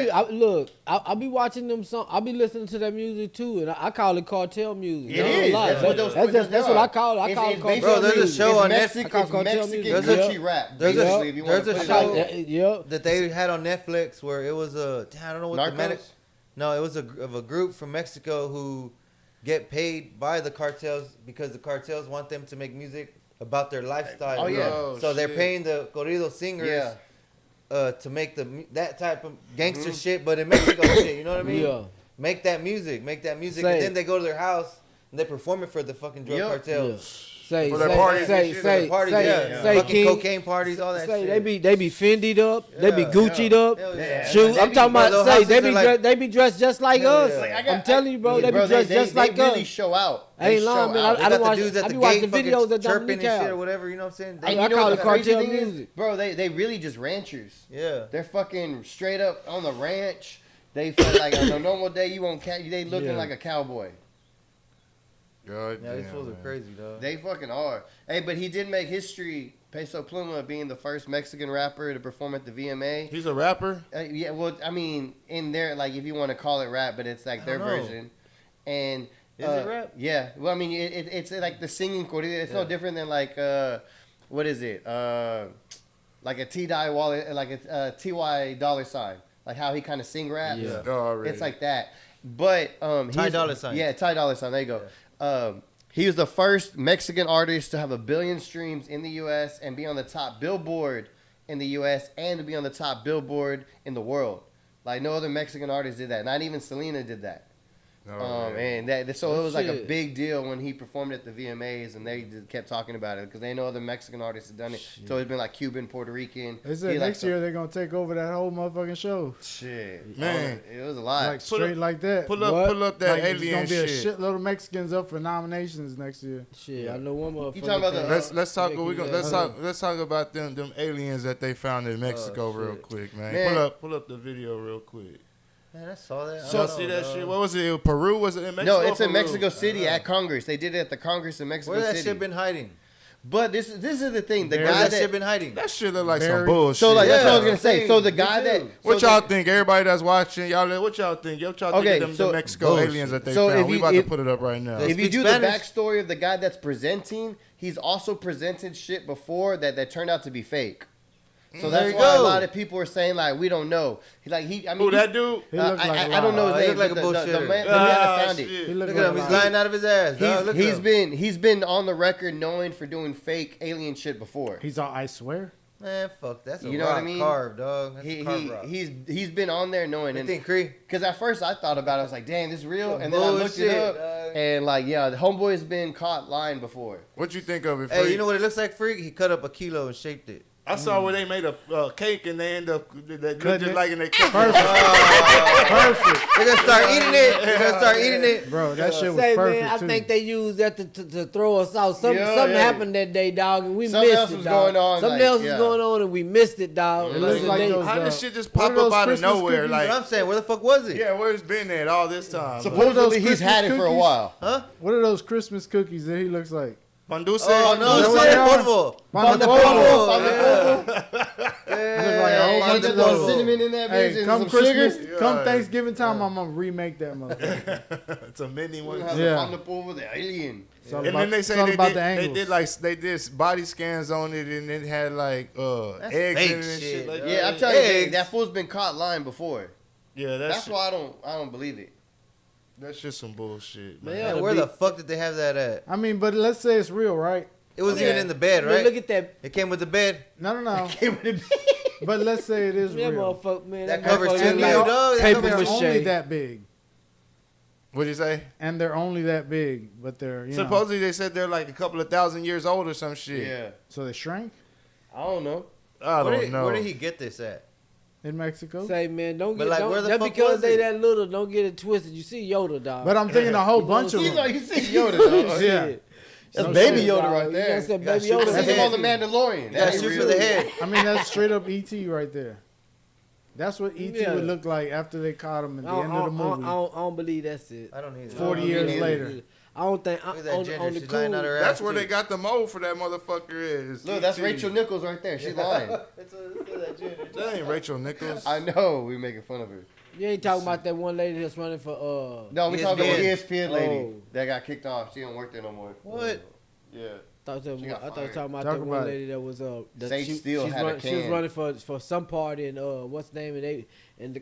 I be watching them song. I be listening to that music too, and I call it cartel music. It is. That's what I call it. I call it cartel Bro, there's a music. show on Mexican, I call it's cartel Mexican music. country rap. There's basically, if you wanna a put it show like that. that they had on Netflix where it was I don't know what Narcos? No, it was of a group from Mexico who get paid by the cartels because the cartels want them to make music about their lifestyle. Oh, yeah. Oh, So they're shit. paying the corrido singers to make that type of gangster Mm-hmm. shit, but in Mexico shit, you know what I mean? Yeah. Make that music, and Say- then they go to their house and they perform it for the fucking drug Yep. cartels. Say, For their parties and shit, For the parties, say, fucking King, cocaine parties, all that say shit. they be Fendi'd up, they be Yeah, Gucci'd up. Hell yeah. Shoot, They I'm be- talking bro, about. those Say houses they are be like- they be dressed just like Hell us. yeah. I'm telling you, bro, they be dressed just like they really us. show out. I ain't They lying, show man. out. They I got watch- the dudes I at be the watching gate the videos fucking that chirping Dominique and shit have. or whatever, you know what I'm saying? I And They- you I know call what it the crazy cartel thing is? music. Bro, they really just ranchers. yeah. They're fucking straight up on the ranch. They feel like on a normal day you won't catch. They looking Yeah. like a cowboy. God Yeah, these damn, fools are man. crazy, dog. They fucking are. Hey, but he did make history. Peso Pluma being the first Mexican rapper to perform at the VMA. He's a rapper. Yeah, well, I mean, in there, like if you want to call it rap, but it's like their I don't know. version. And Is it rap? Yeah. Well, I mean, it's like the singing corrido. It's no Yeah. different than like what is it? Like a T.I. Wallet, like a T.Y. dollar sign, like how he kind of sing raps. Yeah. Oh, already. It's like that. But Ty he's- Dolla $ign. Yeah, Ty Dolla $ign. There you go. He was the first Mexican artist to have 1 billion streams in the U.S. and be on the top Billboard in the U.S. and to be on the top Billboard in the world. Like no other Mexican artist did that. Not even Selena did that. Already. And so it was like a Shit. big deal when he performed at the VMAs, and they just kept talking about it because they know other Mexican artists have done it. So it's been like Cuban, Puerto Rican. They said He like next year they're gonna take over that whole motherfucking show. Shit, Man. it was a lot. Like straight up- like that. Pull What? up that Like, there's alien gonna be a shit. shitload of Mexicans up for nominations next year. Shit, I know one motherfucker. You talking about the- Let's talk. Yeah, We gonna, yeah. let's talk about them aliens that they found in Mexico real shit. quick, man. Man. Pull up the video real quick. Man, I saw that. So see that shit? What was it? Peru? Was it in Mexico? No, it's in Peru? Mexico City at Congress. They did it at the Congress in Mexico Where that City. shit been hiding? But this is the thing. The There- Where guy that that shit been hiding? That shit look like some Very- bullshit. so like that's what I was Yeah. gonna say. So the Me guy too. that What so y'all the- think? Everybody that's watching, y'all, what y'all think? Y'all Okay, think of them so- the Mexico bullshit. aliens that they So found? if We you- about if- to put it up right now. They If you speak do Spanish? the backstory of the guy that's presenting, he's also presented shit before that turned out to be fake. So There that's you why a go. lot of people are saying like we don't know. I mean, Who that dude? He looked like a I don't know lie. his He name. looked like but a the bullshitter. man that found shit. it. He looked Look at him. like He's a lie. lying out of his ass. dog. Look at him. He's been on the record knowing for doing fake alien shit before. He's all, I swear. Man, fuck. That's a You know rock what I mean? carved, dog. That's a carved rock. He's been on there knowing. You And think, Cree? because at first I thought about it, I was like, damn, this real. And then I looked it Bullshit, up, dog. and like, yeah, the homeboy's been caught lying before. What you think of it, Hey, Freak? you know what it looks like, Freak? He cut up a kilo and shaped it. I saw where they made a cake and they end up they look Cutting just it. like in they cook. Perfect. Perfect. They're gonna start eating it. They're gonna start eating it. Bro, that shit was Say, perfect man, I too. think they used that to throw us out. Something Yeah. happened that day, dog, and we Something missed else it, was dog. going on, Something like, else yeah. was going on, and we missed it, dog. It looks like those, How this shit just what pop are those up out of Christmas nowhere? cookies? But Like, I'm saying, where the fuck was it? yeah, where's been at all this time? Supposedly he's Christmas had it for a cookies? while. Huh? What are those Christmas cookies that he looks like? Panduse? Oh no, Is that it's what they are? polvo. Pan de Polvo. polvo. Yeah. Look like a whole Pan bunch de of those. polvo. Cinnamon in that bitch Hey, and come some Christmas, sugar. come Yeah. Thanksgiving time, I'm gonna remake that motherfucker. It's a mini one. Have Yeah. a pan de polvo, the alien. It's all And about- then they it's say all they about did, the they angles. did body scans on it and it had like That's eggs fake in it and shit shit, like dog. that. Yeah, I'm telling you, Eggs. that fool's been caught lying before. Yeah, That's why I don't believe it. that's just some bullshit, man. Man, Man, the where big- the fuck did they have that at? I mean, but let's say it's real, right? It was Okay. even in the bed, Man, right? look at that. It came with the bed. No, no, Came with a but let's say it is That real. motherfucker, man. That that covers motherfucker 10 look mil, like dog. That paper covers They're mache. only that big, What'd you say? and they're only that big, but they're Supposedly they said they're like a couple of thousand years old or some shit. Yeah. so they shrank I don't know. I don't know. Where did he get this at? in Mexico. Say, man, don't But, get like, don't, where the just fuck because was they it? that little, don't get it twisted. You see Yoda, dog. But I'm thinking a whole bunch of He's them. like, you see Yoda, dog. Yeah. Shit. That's No baby shit, Yoda dog. right You there. said Gotta baby shoot I Yoda. for seen the him on head. the Mandalorian. Yeah, That ain't shoot for real. the head. I mean, that's straight up ET right there. That's what ET Yeah. would look like after they caught him at the end of the movie. I don't believe that's it. I don't either. 40 me years neither. later. I don't think Look at that on ginger. the She's lying cool. out her That's ass, where too. they got the mold for that motherfucker is. Look, that's ET. Rachel Nichols right there. She's lying. That ginger. That ain't Rachel Nichols. I know. We making fun of her. You ain't talking about that one lady that's running for No, we talking about the ESPN. ESPN lady Oh. that got kicked off. She don't work there no more. What? Yeah. I thought She got you were fired. talking about Talk that one about it. lady that was that Sage Steele she's had a she was can. running for some party and what's the name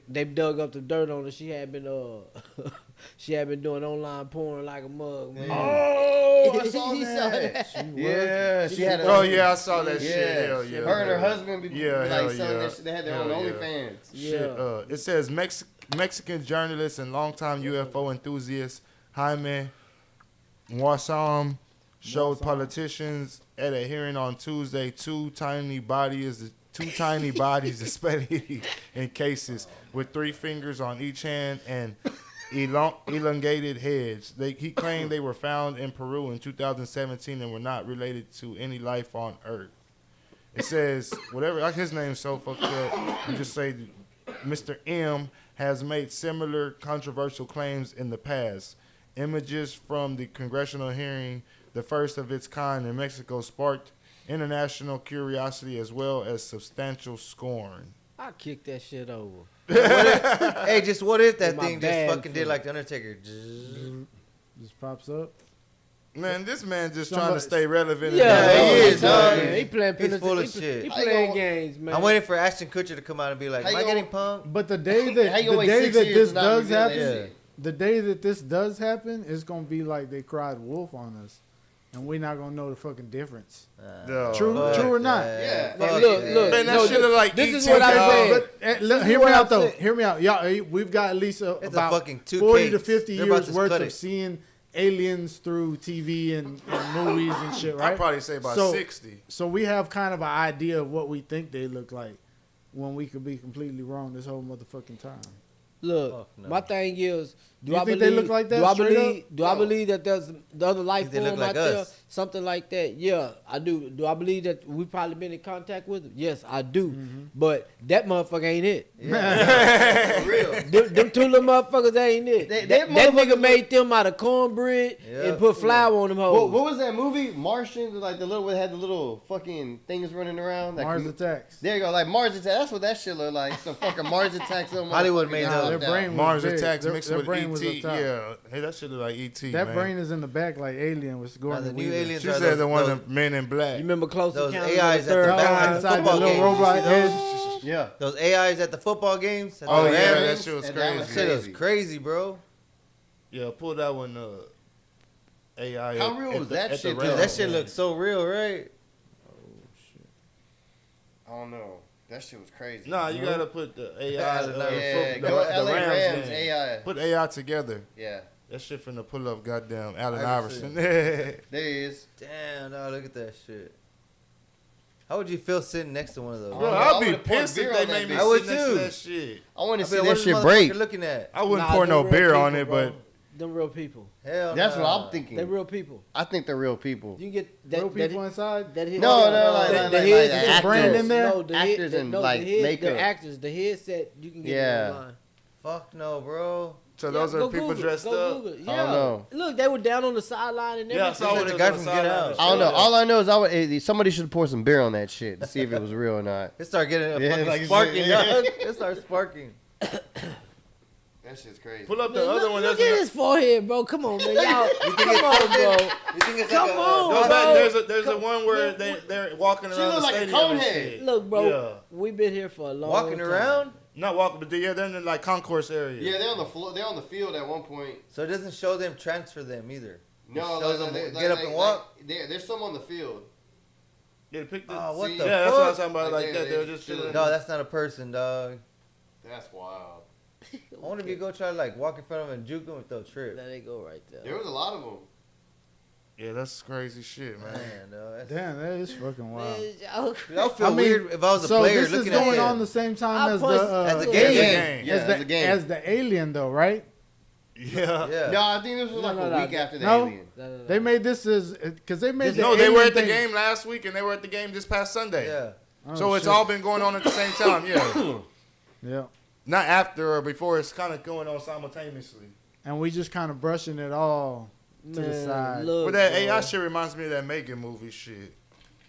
they dug up the dirt on her. She had been doing online porn like a mug, man. Oh, I saw You that. saw that? Yeah, she had a. Oh yeah, I saw that Yeah. shit. Hell yeah. Her and her husband be Yeah, hell like selling yeah. that shit. They had their own Hell yeah. OnlyFans. Shit, it says Mexican journalist and longtime UFO enthusiast Jaime Moissam showed politicians at a hearing on Tuesday two tiny bodies displayed in cases with 3 fingers on each hand and elongated heads. He claimed they were found in Peru in 2017 and were not related to any life on Earth. It says, whatever, like his name's so fucked up, you just say Mr. M has made similar controversial claims in the past. Images from the congressional hearing, the first of its kind in Mexico, sparked international curiosity as well as substantial scorn. I kicked that shit over. Hey, just what if that In my thing just bag fucking did foot. like the Undertaker? Just pops up. Man, this man just Somebody- trying to stay relevant. Yeah, he is, dog. Man. He playing He's full of shit. He How you playing gonna- games, man. I'm waiting for Ashton Kutcher to come out and be like, How "Am I you getting gonna- punked?" But the day that How you gonna wait 6 this years and not does reveal that happen, shit? the day that this does happen, it's gonna be like they cried wolf on us, and we're not gonna know the fucking difference. No. True or not? Yeah. Fuck Man, that. look. Man, that No, shit look like this E.T. is what I dog. said. But This is hear me what out I'm though. saying. Hear me out, y'all. We've got at least It's a about fucking 2 40 to cakes. 50 They're about years to worth cut of it. seeing aliens through TV and movies and shit, right? I'd probably say about So- 60. So we have kind of an idea of what we think they look like, when we could be completely wrong this whole motherfucking time. Look, Fuck no. my thing is, do You I think believe they look like that Do I straight believe? up? Do I No. believe that there's the other life Think they look form like out there, us. something like that? Yeah, I do. Do I believe that we've probably been in contact with them? Yes, I do. Mm-hmm. But that motherfucker ain't it. For real. Them 2 little motherfuckers ain't it. They that motherfuckers nigga look- made them out of cornbread Yeah. and put flour on them hoes. What was that movie? Martian, like the little one had the little fucking things running around. That Mars com- Attacks. There you go, like Mars Attacks. That's what that shit look like. Some fucking Mars Attacks. Little Hollywood motherfucker made got that. Nah, their knocked out. brain was Mars big. Attacks Their mixed brain with was E.T. up top. Yeah. Hey, that shit look like E.T. That man. brain is in the back like Alien was going. Nah, the new aliens She are said those, the one those, of Men in Black. You remember Close those Encounters AIs of the at the Third back Kind? of the inside the football little games. robot You see head. those? Yeah. Those AIs at the football games. At Oh the yeah, Rams. that shit was And that crazy. was Shit was Crazy. crazy, bro. Yeah, pull that one AI. How real was that at the shit, Rams. though? That shit looked so real, right? I don't know. That shit was crazy. Nah, you gotta put the AI. Yeah, the go LA Rams game. AI. Put AI together. Yeah, That shit finna pull up goddamn Allen I Iverson. there he is. Damn, dog, look at that shit. How would you feel sitting next to one of those? Oh, Bro, I I'd be would've poured pissed if beer they on that made me bitch. I would sit next to too. that shit. I want to I see mean, that what is shit motherfucker break. looking at? I wouldn't Nah, pour no them real beer on people, it, bro. but them real people. Hell That's nah. what I'm thinking. They real people. I think they're real people. You can get that. Real people inside. That hit, No, no, like that- the heads- actors. brand in there? No, the head- Actors the- and, no, like, the head, makeup. The actors, the headset, you can get Yeah. it online. Fuck no, bro. so Yeah, those go are people Google it, dressed go up. Google it. I Yeah. don't know. Look, they were down on the sideline and Yeah, I everything. saw This what is it the guy was from on Get the Out. sideline. I don't know. All I know is somebody should pour some beer on that shit to see if it was real or not. It started getting a Yeah, fucking like you sparking, said, dog. yeah. It started sparking. That shit's crazy. Pull up the Man, other look, one. look There's at a- his forehead, bro. Come on, man. Y'all, You think come it's on, something? bro. You think it's Come like on, No, bro. there's a one where Man, they're walking She around look the like a stadium and conehead. shit. Look, bro. Yeah. We've been here for a long walking time. around? Not walking, but they're in the like concourse area. Yeah, they're on the floor. They're on the field at one point. So it doesn't show them transfer them either. No, It shows like, them they- get up like- and walk. like, there's some on the field. Yeah, pick the. Oh, what See, the yeah, that's what I was fuck? talking about. Like, Like they- that, they were they just chilling. chilling. No, that's not a person, dog. That's wild. I wonder if you go try to like walk in front of them and juke them if they'll trip. There they go right there. There was a lot of them. Yeah, that's crazy shit, man. Man, dog. That's, Damn, that is fucking wild. Man, y'all- Dude, I would feel I mean, weird if I was a So player this is looking at going that. on the same time I as the punched- As the Yeah, game. game. Yeah, as as a the game. as the alien though, right? Yeah. Yeah. No, I think this was No, like no, a no, week after the no. alien. No. They made this as because they made the No, they alien were at the thing- game last week and they were at the game this past Sunday. Yeah. Oh, So it's shit. all been going on at the same time. Yeah. Yeah, Not after or before. It's kind of going on simultaneously. and we just kind of brushing it all to the side. Look, But that bro. AI shit reminds me of that Megan movie shit.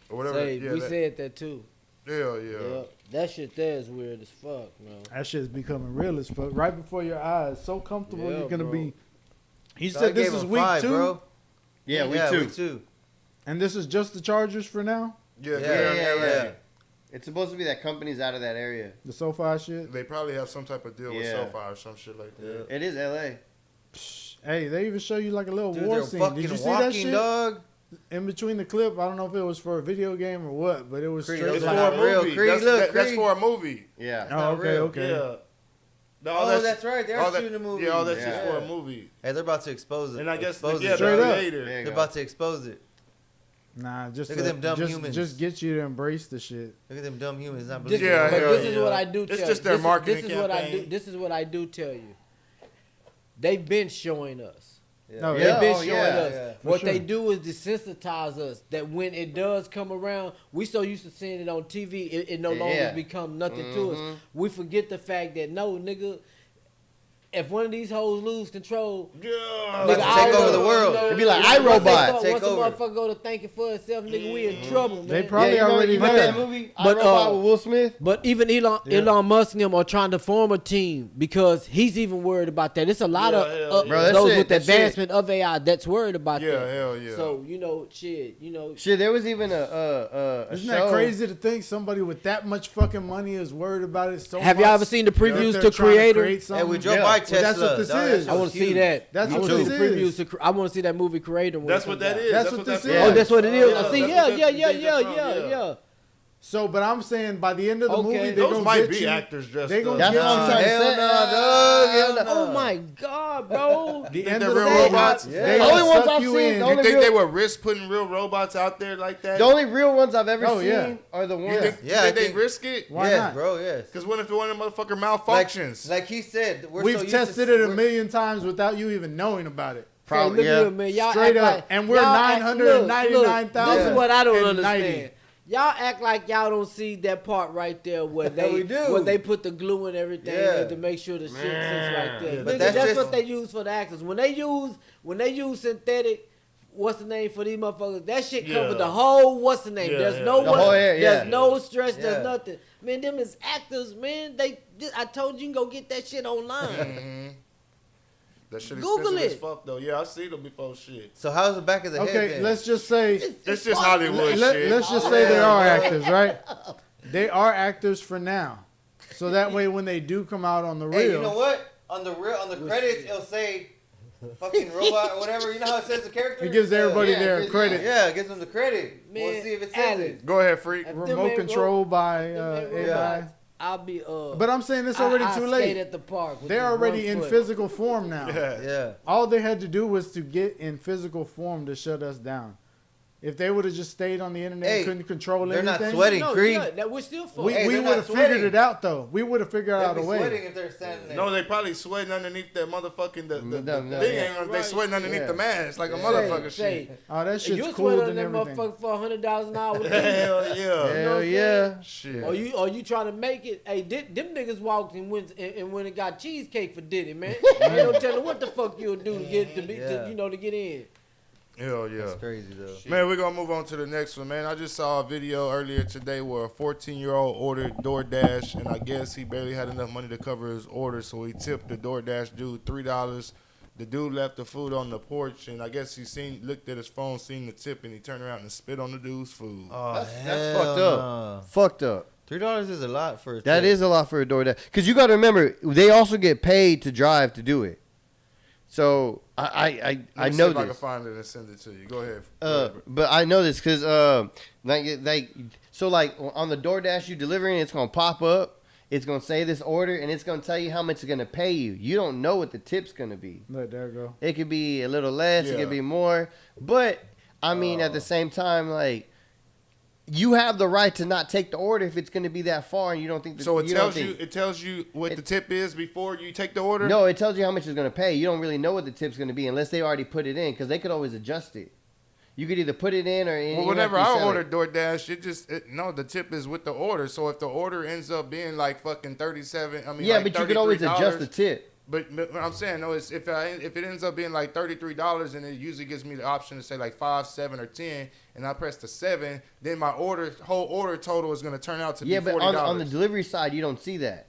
Or whatever. Say, yeah, we that, said that too. yeah. Yep. That shit there is weird as fuck, man. That shit's becoming real as fuck. Right before your eyes. So comfortable Yeah, you're gonna bro. be. He So I said this gave is him week 5, 2, bro. Yeah, yeah, we week too. 2. and this is just the Chargers for now. Yeah, Yeah, they're in yeah, LA. yeah. It's supposed to be that company's out of that area. The SoFi shit. They probably have some type of deal with Yeah. SoFi or some shit like that. It is LA. Hey, they even show you like a little Dude, war they're scene. fucking Did you see walking, that shit? dog. In between the clip, I don't know if it was for a video game or what, but it was Creed, straight It's Those for are like, a real, movie. Creed, That's, look, that's Creed. for a movie. Yeah. oh, not okay, real. okay. Yeah. No, Oh, that's right. They're all that- shooting a movie. Yeah, all that's just Yeah. for a movie. Hey, they're about to expose it. And I guess expose yeah, it. Straight the up. creator. There you They're go. about to expose it. Nah, just Look at them dumb humans. Just get you to embrace the shit. Look at them dumb humans not This, believing. Yeah, but hell this is yeah. what I do. It's tell just you. their This is- marketing this is what I do. campaign. This is what I do tell you. They've been showing us. No, They've yeah. been oh, showing yeah, us. yeah. For What sure. they do is desensitize us. That when it does come around, we so used to seeing it on TV, it no longer Yeah. become nothing to us. Mhm. We forget the fact that no, nigga, if one of these hoes lose control, Yeah. About to take over the world. It'd be like once iRobot. they- Take Once a over. motherfucker go to thinking for itself, nigga, we in trouble, man. They probably you know, already you know know. that movie, But, iRobot with Will Smith? But even Yeah. Elon Musk and them are trying to form a team because he's even worried about that. It's a lot Yeah, of hell yeah. Bro, that those shit- with the that shit- advancement of AI that's worried about Yeah, that. hell yeah. So shit, Shit, there was even a Isn't show. that crazy to think somebody with that much fucking money is worried about it so Have much? y'all ever seen the that previews they're to trying Creator? create Hey, we something? drove Yeah. by Well, Tesla. that's what this Dog, that is. shit I want was to see huge. that. That's I what wanna this see the previews is. to. I want to see that movie Creator. When That's it what comes that out. is. That's what this that is. Oh, that's what it is. Yeah, I see. that's Yeah, what yeah, that- yeah, that's yeah, from, yeah, yeah. So, but I'm saying by the end of the Okay. movie, they Those gonna might get be you. actors dressed They gonna up. get That's what I'm you. trying to Hell say. no, dog. Hell no. Oh my god, bro. The Think end they're of the real movie, robots? they Yeah. The only gonna ones suck I've you seen, in. the You only think real- they would risk putting real robots out there like that? The only real ones I've ever Oh, seen yeah. are the You ones. think, Yeah, I they think- risk it? Why yes, not? bro, yes. Because what if one of the motherfucker Like, malfunctions? like he said, we're We've so used to- tested it a we're- million times without you even knowing about it. Probably, Look yeah. at them, man. Y'all Straight act up. like, And we're y'all act- 999,000 This is what I don't and understand. 90. Y'all act like y'all don't see that part right there where they we do. where they put the glue and everything Yeah. to make sure the shit sits right there. Yeah, but Nigga, that's that's just- what they use for the actors. When they use synthetic, what's the name for these motherfuckers? That shit Yeah. covered the whole what's the name. Yeah, There's yeah. no The one, whole hair, yeah. there's no stretch, Yeah. there's nothing. Man, them is actors, man. I told you can go get that shit online. Mhm. That shit Google expensive as it. fuck though. Yeah, I seen them before. Shit, So how's the back of the head? Okay, then? let's just say it's just Hollywood shit. let's just say they Yeah, are bro. actors, right? They are actors for now. So that way, when they do come out on the real, Hey, you know what? On the credits, it'll say fucking robot or whatever. You know how it says the character? it gives everybody Yeah, their yeah. credit. Yeah, it gives them the credit. We'll Man, see if it says Alex. it. Go ahead, freak. Them Remote ain't controlled by Them ain't AI. robots. I'll be But I'm saying it's already I too skate late. at the park. with They're this already one in foot. physical form now. Yeah. Yeah. All they had to do was to get in physical form to shut us down. If they would have just stayed on the internet Hey, and couldn't control they're not anything, sweating. No, Creed. yeah, that we're still full. we, Hey, we they're would not have figured sweating. it out though. We would have figured They'll out a be way. sweating if they're standing there. No, they probably sweating underneath that motherfucking the No, thing. yeah. Ain't they Right. sweating underneath Yeah. the mask like a Yeah. motherfucker Say, shit. Oh, that you shit's sweat cool on and that everything. motherfucker for $100 an hour. too. Hell yeah. know what Hell I'm yeah. Shit. Or you trying to make it? Hey, them niggas walked and went and got cheesecake for Diddy, man. Ain't no telling what the fuck you'll do to get to Yeah. to get in. Hell yeah. That's crazy though. Man, we're gonna move on to the next one, man. I just saw a video earlier today where a 14-year-old ordered DoorDash, and I guess he barely had enough money to cover his order, so he tipped the DoorDash dude $3. The dude left the food on the porch, and I guess he looked at his phone, seen the tip, and he turned around and spit on the dude's food. Oh, That's fucked up. Fucked up. $3 is a lot for a That tip. is a lot for a DoorDash. Because you got to remember, they also get paid to drive to do it. So I Let me know see if I can this. find it and send it to you. Go ahead. But I know this because like on the DoorDash you delivering, it's gonna pop up. It's gonna say this order, and it's gonna tell you how much it's gonna pay you. You don't know what the tip's gonna be. Look, there you go. It could be a little less. It Yeah. could be more. But I mean, at the same time, like you have the right to not take the order if it's gonna be that far, and you don't think. That, So it don't tells think- you. It tells you what the tip is before you take the order. No, it tells you how much it's going to pay. You don't really know what the tip's going to be unless they already put it in, because they could always adjust it. You could either put it in or Well, you whenever have to I sell order it. DoorDash, no, the tip is with the order. So if the order ends up being like fucking 37, I mean, Yeah, like but you could always adjust the $33, tip. But what I'm saying, no, it's if it ends up being like $33, and it usually gives me the option to say like 5, 7, or 10, and I press the 7, then my whole order total is gonna turn out to be $40. but on the delivery side, you don't see that.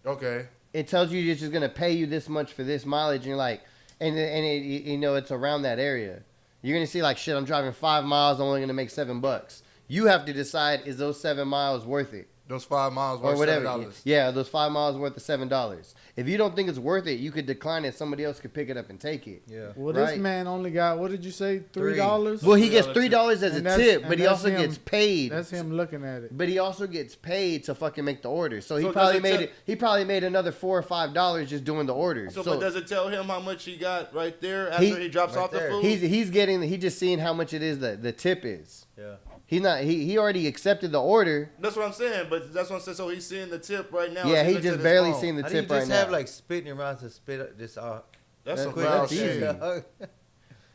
Okay. It tells you it's just gonna pay you this much for this mileage, and you're like, and it's around that area. You're gonna see like, shit, I'm driving 5 miles, I'm only gonna make $7. You have to decide, is those 7 miles worth it? Those 5 miles Or worth whatever. $7. Yeah, those 5 miles worth of $7. If you don't think it's worth it, you could decline it. Somebody else could pick it up and take it. Yeah. Well, Right. this man only got, what did you say, $3? Well, he gets $3 $3 as a And that's- tip, and but he that's also him. gets paid. That's him looking at it. But he also gets paid to fucking make the order. So he So probably does it made tell- it. He probably made another $4 or $5 just doing the order. So, So but does it tell him how much he got right there after he drops right off the there. food? he's getting. He just seeing how much it is that the tip is. Yeah. He's not. He already accepted the order. That's what I'm saying. But that's what I'm saying. So he's seeing the tip right now. Yeah, as he looked just at his barely phone. seen the How do you tip just right have now. like spit in your mouth to spit it just out? That's some quick? foul That's shit. easy.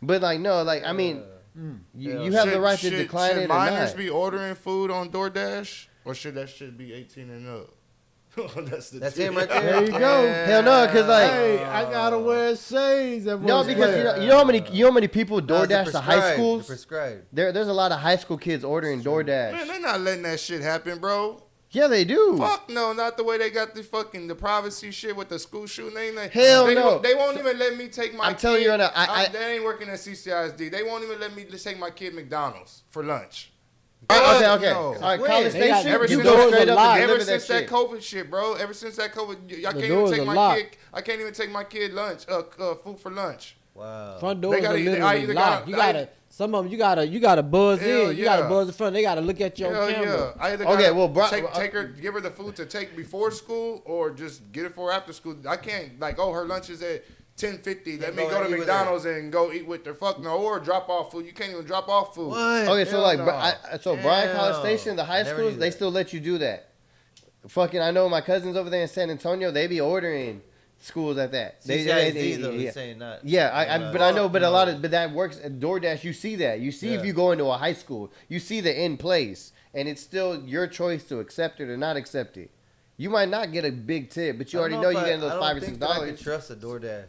But like no, like I mean, Yeah. you have the Should- right to should- decline should it or minors not. be ordering food on DoorDash, or should that shit be 18 and up? That's That's tip. him right there. There you go. Hell no, because like Hey, I gotta wear shades. That no, was because clear. you know how many people No, it's DoorDash to high prescribed. schools. It's prescribed. There's a lot of high school kids ordering DoorDash. Man, they not letting that shit happen, bro. Yeah, they do. Fuck no, not the way they got the privacy shit with the school shooting. Hell they no. They won't even let me take my I'm telling kid. you right now, they ain't working at CCISD. They won't even let me just take my kid McDonald's for lunch. Okay. No. All right, When? College They got- Station, Ever you since go doors straight are up locked. and Ever deliver that since that shit. COVID shit, bro. Ever since that COVID, I can't even doors take are my locked. kid. I can't even take my kid lunch, food for lunch. Wow. Front doors gotta are either- I literally either locked. gotta- You gotta some of them. You gotta buzz Hell in. You gotta yeah. buzz in front. They gotta look at your Hell camera. yeah. I either Okay, gotta well, take her, give her the food to take before school, or just get it for after school. I can't like, her lunch is at 10:50. Let me go go to eat with McDonald's and go eat with her. Fuck no, or drop off food. You can't even drop off food. What? Okay, so Hell like, no. Bryan College Damn. Station, the high Never schools, knew they that. still let you do that. Fucking, I know my cousins over there in San Antonio, they be ordering schools at that. CCISD though, yeah. he's saying not. But I know, but a lot of, but that works at DoorDash. You see that. You see if Yeah. you go into a high school, you see the in place, and it's still your choice to accept it or not accept it. You might not get a big tip, but you already know you're getting those $5 or I $6. can trust a DoorDash.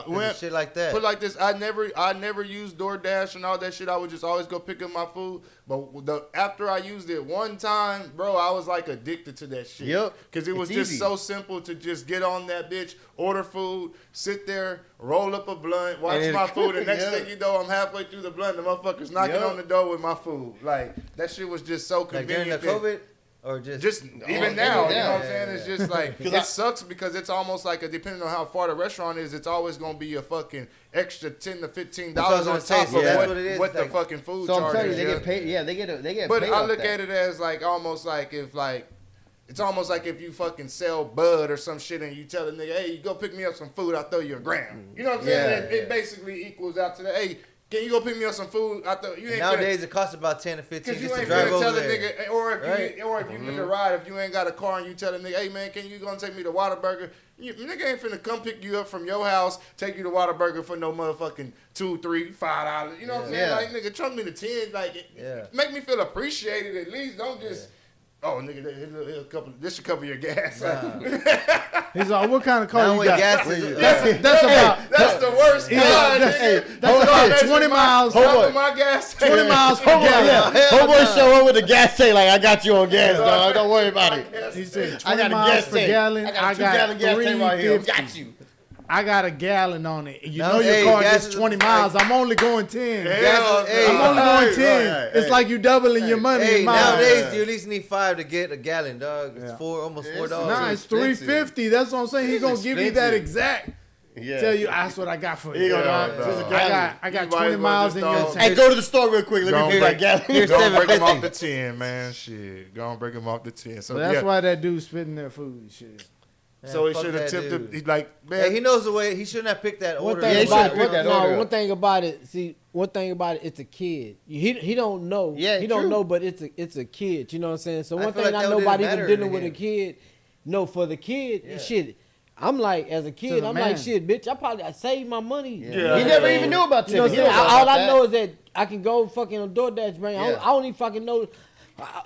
When, Shit like that. Put like this, I never used DoorDash and all that shit. I would just always go pick up my food. But after I used it one time, bro, I was like addicted to that shit. Yep. Because it was It's just easy. so simple to just get on that bitch, order food, sit there, roll up a blunt, watch And my food, and next yeah. thing you know, I'm halfway through the blunt. The motherfucker's knocking Yep. on the door with my food. Like that shit was just so Like during convenient. the that- COVID, or just Just even now, you know now. what I'm Yeah, saying? yeah, It's just like it I- sucks because it's almost like depending on how far the restaurant is, it's always gonna be a fucking extra $10 to $15 That's what I was on gonna say, top so of that's what, what it is, what the like- fucking food So I'm charge telling you, is. they yeah. get paid. Yeah, they get But paid I off look that. at it as like almost like if like it's almost like if you fucking sell bud or some shit and you tell a nigga, hey, you go pick me up some food, I'll throw you a gram. You know what I'm saying? Yeah. It basically equals out to the hey. Can you go pick me up some food? You ain't nowadays it costs about 10 to 15 because you just to ain't drive finna over tell the there. nigga, or if Right. you need a ride, if you ain't got a car and you tell the nigga, hey man, can you gonna take me to Whataburger? Nigga ain't finna come pick you up from your house, take you to Whataburger for no motherfucking $2, $3, $5. You know what I'm saying? Yeah. Like nigga, trump me to 10. Like, Yeah. make me feel appreciated at least. Don't just. Oh, nigga, this should cover your gas. He's like, what kind of car Now you when got? gas is That's about That's the worst Yeah, kind, that's- nigga. that's So about imagine 20 miles. Top Hold of my gas tank. 20 miles per gallon. Homeboy show up with a gas tank like I got you on gas, dog. Don't worry about it. He said I 20 got a miles gas per tank. gallon. I got a 2-gallon gas tank right here. 350. Got you. I got a gallon on it. You No, know your hey, car gas gets is 20 like- miles. I'm only going 10. Hell Hey, I'm no. only going 10. right, It's hey. like you doubling your money Hey, in miles. nowadays you at least need 5 to get a gallon, dog. It's Yeah. almost $4. Nah, it's expensive. 350. That's what I'm saying. He's It's gonna give you that expensive. exact. Yeah. Tell you that's what I got for Here you. you go, dog. dog. Just a I gallon. got You might 20 as well miles just in your throw- tank. Hey, go to the store real quick. Let Go me on, pay break, that gallon. go on, break him off 750. the 10, man. Shit. Go on, break him off the 10. So, But that's yeah. why that dude spitting their food. Shit. So he fuck should have that tipped dude. it. He's like, man. Hey, he knows the way. He shouldn't have picked that One order. thing Yeah, he about should've picked that it, order up. one thing about it. See, one thing about it, it's a kid. He don't know. Yeah, he don't true. know, but it's a kid. You know what I'm saying? So I one feel thing like I that know about didn't even matter dealing to with a him. kid. No, for the kid, Yeah. shit. I'm like, as a kid, the I'm man. like, shit, bitch. I saved my money. Yeah. He never even knew about You know what tipping. I'm saying? He don't know All about I that. know is that I can go fucking on DoorDash, man. Yeah. I don't even fucking know.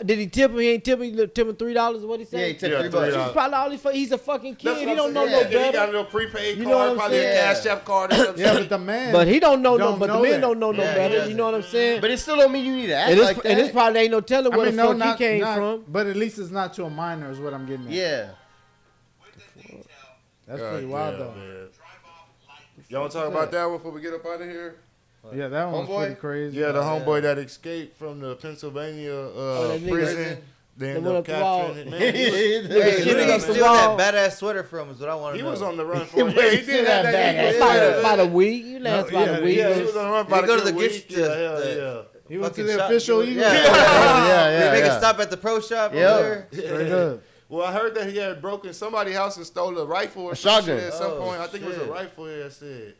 Did he tip him? He ain't tip him. He tip him $3. What he said? Yeah, he took Yeah, $3. $3. He's probably all he's a fucking kid. That's He what don't I'm know saying. no Yeah, He got a better. little prepaid You know what card, I'm probably a saying? Cash App card or something. Yeah, but the man. But he don't know no. Don't But the know men that. don't know no Yeah, he better. You doesn't. know what I'm saying? But it still don't mean you need to act And like that. this probably ain't no telling I where mean, the no, fuck not, he came not- from. But at least it's not to a minor, is what I'm getting at. Yeah. That's God pretty wild, damn, though. man. Y'all want to talk about that before we get up out of here? Yeah, that one's Homeboy? pretty crazy. Yeah, the yeah. homeboy that escaped from the Pennsylvania that nigga. prison. They That ended went up up the wall. capturing it. Man, he was, Hey, Shit who did he against the steal wall. that badass sweater from? Is what I want to he know. was on the run for it. Wait, Yeah, he you did said that. that He did badass. About a week. You last about a week. Yeah, he was on the run Did by he go to the week. gift? Yeah, hell yeah. He went to Fucking the shop official dealer. Eagle. Yeah. yeah, Did he make yeah. a stop at the pro shop Yeah. over there? Straight up. Well, I heard that he had broken somebody's house and stole a rifle or A some shotgun. shit at some Oh, point. I think it was a shit. rifle. Yeah, said.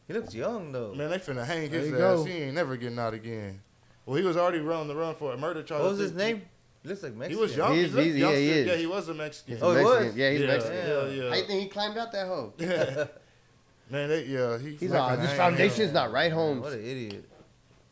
He looks young though. Man, they finna hang There his you ass. go. He ain't never getting out again. Well, he was already on the run for a murder charge. What was his name? He looks like He Mexican. was young. He's- He looked he's- yeah, he youngster. is. Yeah, he was a Mexican. Oh, he Mexican. was? Yeah, he's yeah, Mexican. Yeah, yeah. How you think he climbed out that hole? Man, he's He's like all, finna this hang foundation's him. not right, Holmes. What an idiot.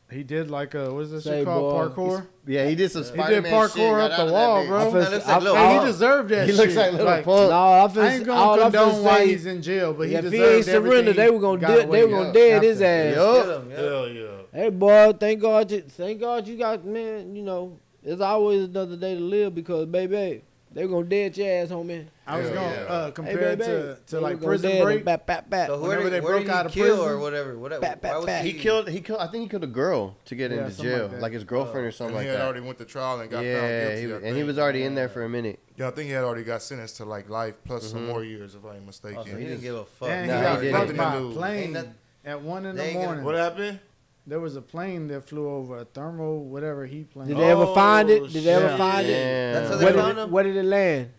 He did like a, what's this Say, shit called? boy. Parkour? Yeah, he did some He Spider-Man did parkour shit, got up out the of wall, that bitch. bro. That looks like Lil And Pump. he deserved that He shit. looks like Little Pump. No, I ain't gonna condone why say, he's in jail, but he if deserved he ain't surrender, everything they were gonna got dead. away They were gonna with dead his after. ass. Kill him, yeah. Hell yeah. Hey, boy, thank God you got, man. You know, there's always another day to live because, baby, they were gonna dead your ass, homie. I was Hell gonna yeah. compare it Hey, baby. to They like were gonna Prison dead Break. and bat, bat, bat. So Whenever they where broke did out he of kill prison. or whatever? Bat, bat, Why was bat. He killed. I think he killed a girl to get Yeah, into something jail, like that. like his girlfriend or And something he like had that. already went to trial and got found Yeah, guilty. I and he think. was already in there for a minute. Yeah, I think he had already got sentenced to like life plus some Mhm. more years, if I ain't mistaken. Oh, so he didn't give a fuck. And Nah, he he got didn't. fucked by a Ain't plane nothing- at 1 in They the ain't gonna- morning. What happened? There was a plane that flew over a thermal, whatever heat plane. Did they ever find it? Did they ever shit. find it? Yeah. That's how they Where found did, him? where did it land?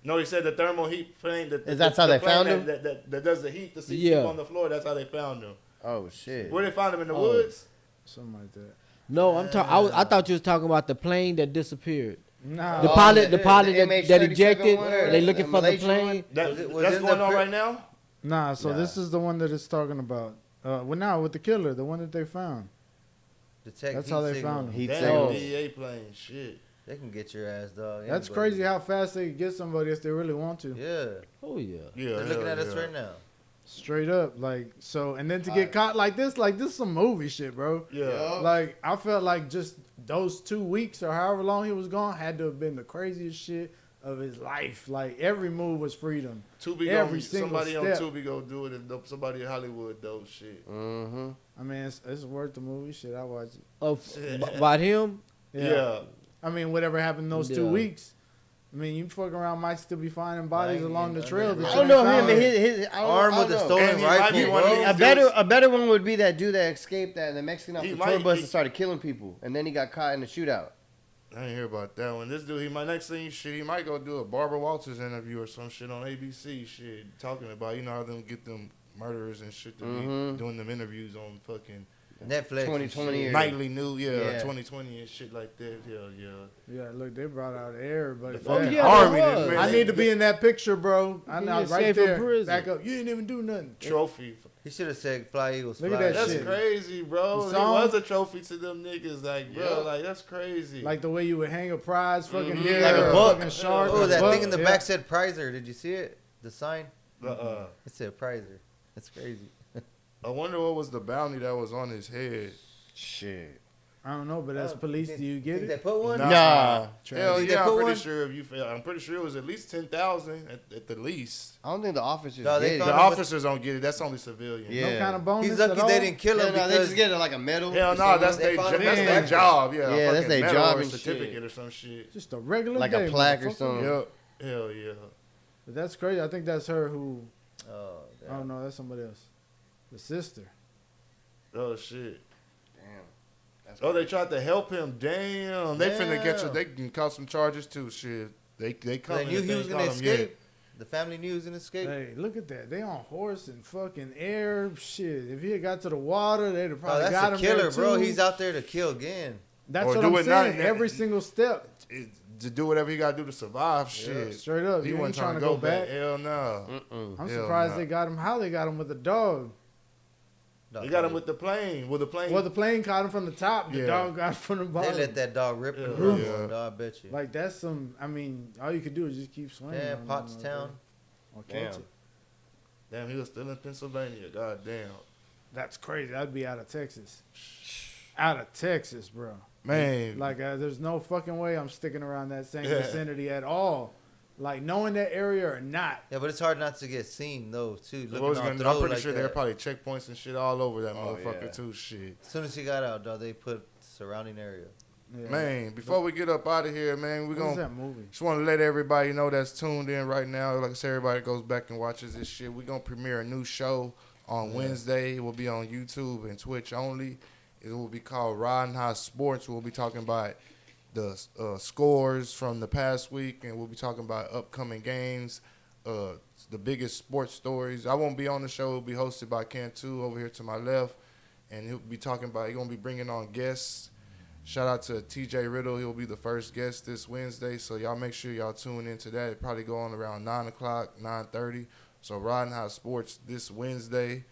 No, he said the thermal heat plane. Is that how they found him? That does the heat to see Yeah. people on the floor. That's how they found him. Oh shit. Where they found him in the Oh. woods? Something like that. No, I'm talking. I thought you was talking about the plane that disappeared. Nah. The Oh, pilot, the that MH-37 ejected. one or They the looking for the Malaysian plane. one? That, Was it- was that's in going the on pri- right now. Nah, so Nah. this is the one that it's talking about. Well, now with the killer, the one that they found. Detect That's heat how they signal. found him. Heat Damn, signals. DEA plane. Shit. They can get your ass, dog. That's Anybody. crazy how fast they can get somebody if they really want to. Yeah. Oh yeah. Yeah, They're looking hell at us yeah. right now. Straight up, like so, and then to get caught like this some movie shit, bro. Yeah. Like I felt like just those 2 weeks or however long he was gone had to have been the craziest shit of his life. Like every move was freedom. Tubi Every gonna, single somebody on step. Tubi go do it, and somebody in Hollywood though. Shit. Mm-hmm. I mean, it's worth the movie. Shit, I watch it. About him. Yeah. I mean, whatever happened in those 2 Yeah. weeks. I mean, you fucking around might still be finding bodies Lying along the in trail. under- that I you don't know ain't him. found. His I don't, Armed I with don't a know. stolen And he might rifle, be one of bro. these- A better one would be that dude that escaped that the Mexican off He the might- tour bus he- and started killing people, and then he got caught in the shootout. I didn't hear about that one. This dude, my next thing, shit, he might go do a Barbara Walters interview or some shit on ABC. Shit, talking about how them get them murderers and shit to Mhm. be doing them interviews on fucking Netflix. 2020 and or- nightly news, Yeah. 2020 and shit like that. Yeah. Yeah, look, they brought out everybody. The fast. fucking yeah, army. they that was. man, I need to be in that picture, bro. I You know get right safe from there. prison. Back up. You didn't even do nothing. trophy. He should have said "Fly Eagles Look at Fly." that That's shit. crazy, bro. You He saw him? was a trophy to them niggas, like, bro, Yeah. like that's crazy. Like the way you would hang a prize, fucking Mhm. deer, Like a or buck. fucking shark. Oh, or that buck. thing in the Yeah. back said "Prizer." Did you see it? The sign. uh-uh. It said "Prizer." That's crazy. I wonder what was the bounty that was on his head. Shit. I don't know, but as Oh, police, do you get Think they it? put one? Nah. Hell Did they yeah, put I'm pretty one? sure if you, I'm pretty sure it was at least 10,000 at the least. I don't think the officers No, they did. The found- officers don't get it. That's only civilian. Yeah. No kind of bonus He's lucky at all? they didn't kill Yeah, him no, they because just get like a medal. Hell or no, that's something. They found him that's back their there. job. Yeah, Yeah, a that's fucking their medal job or and certificate shit. or some shit. Just a regular Like day, a plaque or motherfucker. something. Yep. Hell yeah. But that's crazy. I think that's her who. Oh, I don't know. That's somebody else. The sister. Oh shit. Damn. That's Oh, they tried to help him. Damn. They finna get you. Damn. They can cause some charges too. Shit. They come. They knew he was gonna escape. The family knew he was gonna escape. Hey, look at that. They on horse and fucking air. Shit. If he had got to the water, they'd have Oh, probably got that's him a killer, there, bro. too. He's out there to kill again. That's Or what do I'm it not- saying. Every single step. To do whatever he gotta do to survive. Yeah, Shit. straight up. He You ain't wasn't trying to go back. Hell no. Mm-mm. I'm Hell surprised nah. they got him. How they got him with a dog? They got him with the plane. With the plane. Well, the plane caught him from the top. The Yeah. dog got from the They bottom. let that dog rip the Yeah. roof. Yeah. Dog, I bet you. Like that's some. I mean, all you could do is just keep swinging. Yeah, on Pottstown. them, or catch Damn. it. Damn, he was still in Pennsylvania. God damn. That's crazy. That'd be out of Texas. Out of Texas, bro. Man. Like, there's no fucking way I'm sticking around that same Yeah. vicinity at all. Like, knowing that area or not. Yeah, but it's hard not to get seen though too. What Looking was on gonna do? throw I'm pretty like sure there are that. probably checkpoints and shit all over that Oh, motherfucker yeah. too. Shit. As soon as he got out, dog, they put surrounding area. Yeah. Man, before we get up out of here, man, we're What is gonna that movie? just want to let everybody know that's tuned in right now. Like I said, everybody goes back and watches this shit. We're gonna premiere a new show on Wednesday. It will be on YouTube and Twitch only. It will be called Ridin High Sports. We'll be talking about the scores from the past week, and we'll be talking about upcoming games, the biggest sports stories. I won't be on the show. It'll be hosted by Cantu over here to my left, and he'll be talking about. He's gonna be bringing on guests. Shout out to TJ Riddle. He'll be the first guest this Wednesday, so y'all make sure y'all tune into that. It'll probably go on around 9 o'clock, 9:30. So Ridin High Sports this Wednesday,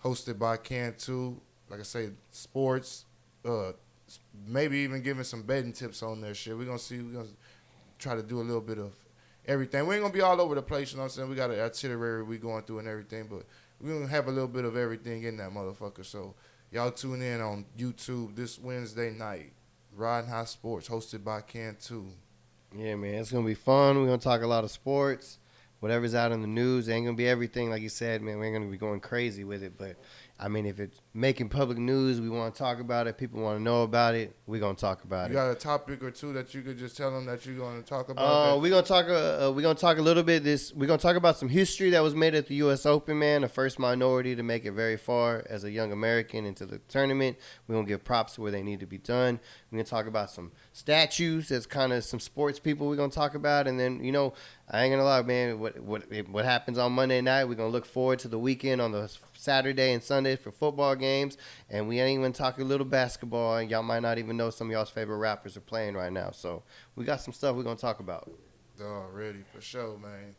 hosted by Cantu. Like I say, sports, maybe even giving some betting tips on their shit. We're gonna see. We're gonna try to do a little bit of everything. We ain't gonna be all over the place. You know what I'm saying? We got an itinerary we going through and everything, but we're gonna have a little bit of everything in that motherfucker. So y'all tune in on YouTube this Wednesday night. Ridin High Sports, hosted by Cantu. Yeah, man, it's gonna be fun. We're gonna talk a lot of sports, whatever's out in the news. It ain't gonna be everything, like you said, man. We ain't gonna be going crazy with it, but I mean, if it's making public news, we want to talk about it. People want to know about it. We're gonna talk about You it. got a topic or two that you could just tell them that you're gonna talk about? We're gonna talk a little bit. We're gonna talk about some history that was made at the U.S. Open. Man, the first minority to make it very far as a young American into the tournament. We're gonna give props to where they need to be done. We're gonna talk about some statues. That's kind of some sports people we're gonna talk about, and then I ain't gonna lie, man. What happens on Monday night? We're gonna look forward to the weekend on the Saturday and Sunday for football games, and we ain't even talk a little basketball. And y'all might not even know some of y'all's favorite rappers are playing right now. So we got some stuff we're gonna talk about. Already, for sure, man.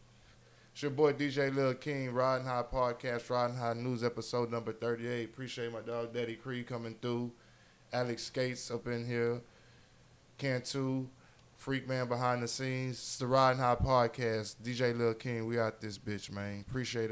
It's your boy DJ Lil King, Ridin High Podcast, Ridin High News, episode number 38. Appreciate my dog Daddy Cree coming through. Alex Skates up in here. Cantu, Freak Man behind the scenes. It's the Ridin High Podcast. DJ Lil King, we out this bitch, man. Appreciate it.